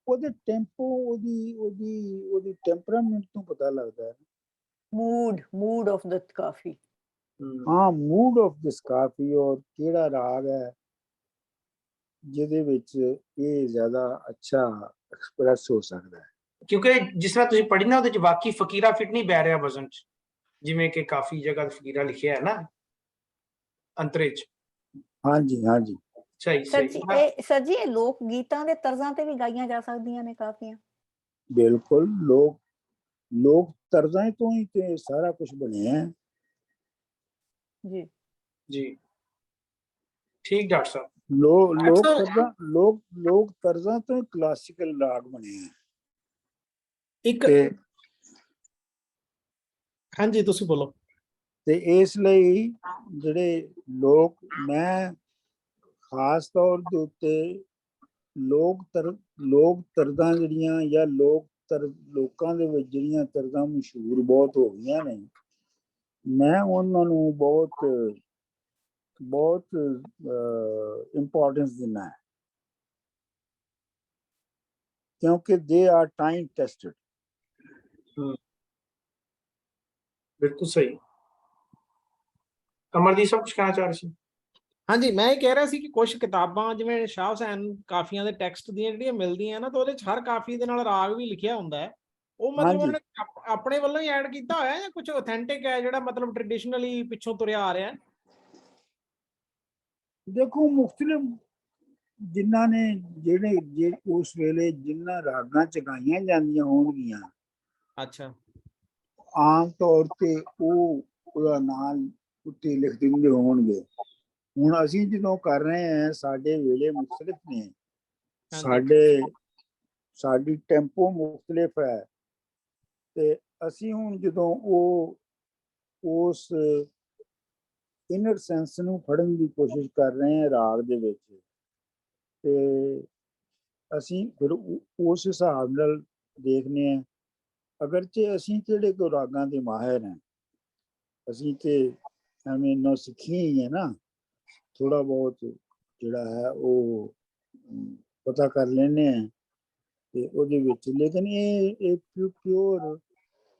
ਉਹਦੇ ਟੈਂਪੋ ਉਹਦੀ ਟੈਂਪਰਾਮੈਂਟ ਤੋਂ ਪਤਾ ਲੱਗਦਾ ਹੈ। मूड ऑफ द काफी हाँ मूड ऑफ दिस काफी और केड़ा राग है ਜਿਹਦੇ ਵਿੱਚ ਇਹ ਜ਼ਿਆਦਾ ਅੱਛਾ ਐਕਸਪ੍ਰੈਸ ਹੋ ਸਕਦਾ ਹੈ। ਕਿਉਂਕਿ ਜਿਸ ਤਰ੍ਹਾਂ ਤੁਸੀਂ ਪੜ੍ਹੀ ਨਾ ਉਹਦੇ 'ਚ ਵਾਕਈ ਫਕੀਰਾ ਫਿੱਟ ਨਹੀਂ ਬਹਿ ਰਿਹਾ ਵਜ਼ਨ 'ਚ, ਜਿਵੇਂ ਕਿ ਕਾਫੀ ਜਗ੍ਹਾ ਫਕੀਰਾ ਲਿਖਿਆ ਹੈ ਨਾ ਅੰਤਰੇ 'ਚ। ਹਾਂਜੀ ਹਾਂਜੀ ਸਹੀ ਸਰ ਜੀ ਇਹ ਲੋਕ ਗੀਤਾਂ ਦੇ ਤਰਜ਼ਾਂ ਤੇ ਵੀ ਗਾਈਆਂ ਜਾ ਸਕਦੀਆਂ ਨੇ ਕਾਫੀਆਂ। ਬਿਲਕੁਲ ਲੋਕ ਤਰਜ਼ਾਂ ਤੋਂ ਹੀ ਤੇ ਸਾਰਾ ਕੁਝ ਬਣਿਆ ਹੈ। ਜੀ ਠੀਕ ਡਾਕਟਰ ਸਾਹਿਬ। ਲੋਕ ਤਰਜ਼ਾਂ ਤੋਂ ਕਲਾਸੀਕਲ ਰਾਗ ਬਣੇ ਹੈ। ਇੱਕ ਹਾਂਜੀ ਤੁਸੀਂ ਬੋਲੋ। ਤੇ ਇਸ ਲਈ ਜਿਹੜੇ ਲੋਕ, ਮੈਂ ਖਾਸ ਤੌਰ ਦੇ ਉੱਤੇ ਲੋਕ ਤਰਜ਼ਾਂ ਜਿਹੜੀਆਂ ਜਾਂ ਲੋਕਾਂ ਦੇ ਵਿੱਚ ਜਿਹੜੀਆਂ ਤਰਜ਼ਾਂ ਮਸ਼ਹੂਰ ਬਹੁਤ ਹੋ ਗਈਆਂ ਨੇ, ਮੈਂ ਉਹਨਾਂ ਨੂੰ ਬਹੁਤ ਇੰਪੋਰਟੈਂਸ ਦਿੰਦਾ ਹੈ ਕਿਉਂਕਿ ਦੇ ਆਰ ਟਾਈਮ ਟੈਸਟਡ। ਬਿਲਕੁਲ ਸਹੀ। ਅਮਰਦੀਪ ਸਾਹਿਬ ਕੁਝ ਕਹਿਣਾ ਚਾਹ ਰਹੇ ਸੀ? ਹਾਂਜੀ ਮੈਂ ਇਹ ਕਹਿ ਰਿਹਾ ਸੀ ਕਿ ਕੁਝ ਕਿਤਾਬਾਂ ਜਿਵੇਂ ਸ਼ਾਹ ਹੁਸੈਨ ਕਾਫੀਆਂ ਦੇ ਟੈਕਸਟ ਦੀਆਂ ਜਿਹੜੀਆਂ ਮਿਲਦੀਆਂ ਨਾ ਤਾਂ ਉਹਦੇ 'ਚ ਹਰ ਕਾਫੀ ਦੇ ਨਾਲ ਰਾਗ ਵੀ ਲਿਖਿਆ ਹੁੰਦਾ ਹੈ। ਉਹ ਮਤਲਬ ਹਾਂਜੀ। ਉਹਨੇ ਆਪਣੇ ਵੱਲੋਂ ਹੀ ਐਡ ਕੀਤਾ ਹੋਇਆ ਜਾਂ ਕੁਝ ਆਥੈਂਟਿਕ ਹੈ ਜਿਹੜਾ ਮਤਲਬ ਟ੍ਰੈਡੀਸ਼ਨਲੀ ਪਿੱਛੋਂ ਤੁਰਿਆ ਆ ਰਿਹਾ? ਦੇਖੋ ਮੁxtਲਿਫ ਜਿਨ੍ਹਾਂ ਨੇ ਜਿਹੜੇ ਉਸ ਵੇਲੇ ਜਿਨ੍ਹਾਂ ਰਾਗਾਂ ਚ ਗਾਈਆਂ ਜਾਂਦੀਆਂ ਹੋਣਗੀਆਂ, ਅੱਛਾ ਆਮ ਤੌਰ ਤੇ ਉਹ ਉਹਦਾ ਨਾਮ ਉੱਤੇ ਲਿਖ ਦਿੰਦੇ ਹੋਣਗੇ। ਹੁਣ ਅਸੀਂ ਜਦੋਂ ਕਰ ਰਹੇ ਹਾਂ ਸਾਡੇ ਵੇਲੇ ਮੁxtਲਿਫ ਨੇ, ਸਾਡੀ ਟੈਂਪੋ ਮੁxtਲਿਫ ਹੈ, ਤੇ ਅਸੀਂ ਹੁਣ ਜਦੋਂ ਉਹ ਉਸ ਇਨਰ ਸੈਂਸ ਨੂੰ ਫੜਨ ਦੀ ਕੋਸ਼ਿਸ਼ ਕਰ ਰਹੇ ਹਾਂ ਰਾਗ ਦੇ ਵਿੱਚ, ਤੇ ਅਸੀਂ ਫਿਰ ਉਸ ਹਿਸਾਬ ਨਾਲ ਦੇਖਦੇ ਹਾਂ। ਅਗਰਚੇ ਅਸੀਂ ਕਿਹੜੇ ਕੋ ਰਾਗਾਂ ਦੇ ਮਾਹਿਰ ਹਾਂ, ਅਸੀਂ ਤੇ ਐਵੇਂ ਨਾ ਸਿੱਖੀ ਹੀ ਹੈ ਨਾ, ਥੋੜਾ ਬਹੁਤ ਜਿਹੜਾ ਹੈ ਉਹ ਪਤਾ ਕਰ ਲੈਂਦੇ ਹਾਂ ਤੇ ਉਹਦੇ ਵਿੱਚ। ਲੇਕਿਨ ਇਹ ਪਿਓਰ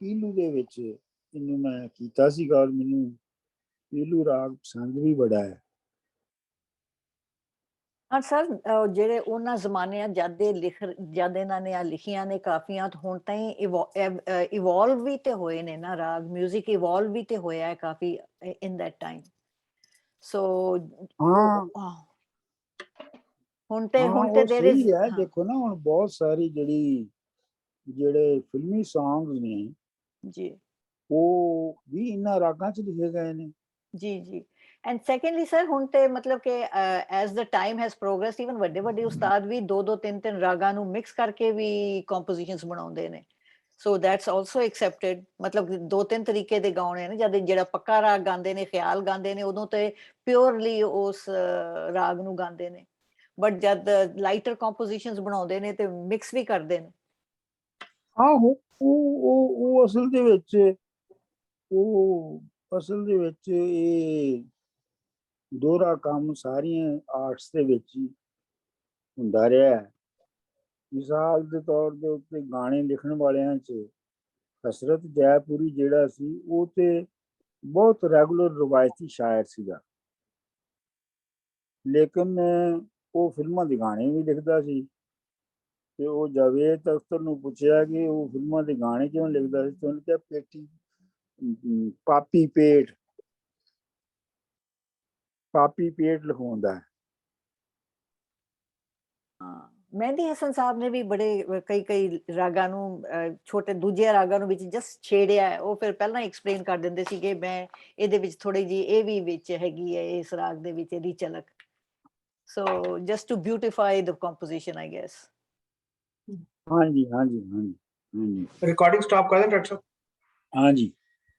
ਪੀਲੂ ਦੇ ਵਿੱਚ ਇਹਨੂੰ ਮੈਂ ਕੀਤਾ ਸੀਗਾ, ਔਰ ਮੈਨੂੰ ਪੀਲੂ ਰਾਗ ਪਸੰਦ ਵੀ ਬੜਾ ਹੈ। ਹਾਂ ਸਰ, ਜਿਹੜੇ ਉਹਨਾਂ ਜ਼ਮਾਨਿਆਂ ਜਦ ਇਹਨਾਂ ਨੇ ਲਿਖੀਆਂ ਨੇ ਕਾਫੀਆਂ, ਹੁਣ ਤਾਂ ਇਵੋਲਵ ਵੀ ਤੇ ਹੋਏ ਨੇ ਨਾ ਰਾਗ, ਮਿਊਜ਼ਿਕ ਇਵੋਲਵ ਵੀ ਤੇ ਹੋਇਆ ਹੈ ਕਾਫੀ ਇਨ ਦੈਟ ਟਾਈਮ। ਸੋ ਹਾਂ ਹੁਣ ਤੇ ਉਹ ਦੇਰ ਇਜ਼ ਸਹੀ ਹੈ। ਦੇਖੋ ਨਾ ਹੁਣ ਬਹੁਤ ਸਾਰੀ ਜਿਹੜੇ ਫਿਲਮੀ ਸੌਂਗਸ ਨੇ ਜੀ, ਉਹ ਵੀ ਇਹਨਾਂ ਰਾਗਾਂ ਚ ਲਿਖੇ ਗਏ ਨੇ। ਜੀ ਜੀ। ਐਂਡ ਸੈਕੰਡਲੀ ਸਰ, ਹੁਣ ਤੇ ਮਤਲਬ ਕਿ as the time has progress, even ਵੱਡੇ ਵੱਡੇ ਉਸਤਾਦ ਵੀ 2-2 3-3 ਰਾਗਾਂ ਨੂੰ ਮਿਕਸ ਕਰਕੇ ਵੀ ਕੰਪੋਜੀਸ਼ਨਸ ਬਣਾਉਂਦੇ ਨੇ। So that's also accepted. ਮਤਲਬ 2-3 ਤਰੀਕੇ ਦੇ ਗਾਉਣੇ ਨੇ, ਜਦ ਜਿਹੜਾ ਪੱਕਾ ਰਾਗ ਗਾਉਂਦੇ ਨੇ, ਖਿਆਲ ਗਾਉਂਦੇ ਨੇ, ਉਦੋਂ ਤੇ ਪਿਓਰਲੀ ਉਸ ਰਾਗ ਨੂੰ ਗਾਉਂਦੇ ਨੇ। ਬਟ ਜਦ ਲਾਈਟਰ ਕੰਪੋਜੀਸ਼ਨਸ ਬਣਾਉਂਦੇ ਨੇ ਤੇ ਮਿਕਸ ਵੀ ਕਰਦੇ ਨੇ। ਆਹੋ, ਉਹ ਅਸਲ ਦੇ ਵਿੱਚ ਇਹ ਦੋਹਰਾ ਕੰਮ ਸਾਰੀਆਂ ਆਰਟਸ ਦੇ ਵਿੱਚ ਹੀ ਹੁੰਦਾ ਰਿਹਾ ਹੈ। ਮਿਸਾਲ ਦੇ ਤੌਰ ਦੇ ਉੱਤੇ ਗਾਣੇ ਲਿਖਣ ਵਾਲਿਆਂ 'ਚ ਹਸਰਤ ਜੈਪੁਰੀ ਜਿਹੜਾ ਸੀ, ਉਹ ਤੇ ਬਹੁਤ ਰੈਗੂਲਰ ਰਵਾਇਤੀ ਸ਼ਾਇਰ ਸੀਗਾ, ਲੇਕਿਨ ਉਹ ਫਿਲਮਾਂ ਦੇ ਗਾਣੇ ਵੀ ਲਿਖਦਾ ਸੀ। ਤੇ ਉਹ ਜਾਵੇਦ ਅਖਤਰ ਨੂੰ ਪੁੱਛਿਆ ਕਿ ਉਹ ਫਿਲਮਾਂ ਦੇ ਗਾਣੇ ਕਿਉਂ ਲਿਖਦਾ ਸੀ, ਤੇ ਉਹਨੇ ਕਿਹਾ ਪਾਪੀ ਪੇਟ ਲਿਖਾਉਂਦਾ ਹੈ। ਮਹਿੰਦੀ ਹਸਨ ਸਾਹਿਬ ਨੇ ਵੀ ਬੜੇ ਕਈ ਰਾਗਾਂ ਨੂੰ, ਛੋਟੇ ਦੂਜੇ ਰਾਗਾਂ ਨੂੰ ਵਿੱਚ ਜਸਟ ਛੇੜਿਆ। ਉਹ ਫਿਰ ਪਹਿਲਾਂ ਐਕਸਪਲੇਨ ਕਰ ਦਿੰਦੇ ਸੀ ਕਿ ਮੈਂ ਇਹਦੇ ਵਿੱਚ ਥੋੜੀ ਜਿਹੀ ਇਹ ਵੀ ਵਿੱਚ ਹੈਗੀ ਹੈ, ਇਸ ਰਾਗ ਦੇ ਵਿੱਚ ਇਹਦੀ ਝਲਕ। So just to beautify the composition, I guess. ਹਾਂਜੀ। ਰਿਕਾर्डिंग स्टॉप कर दें डॉक्टर साहब? ਹਾਂਜੀ।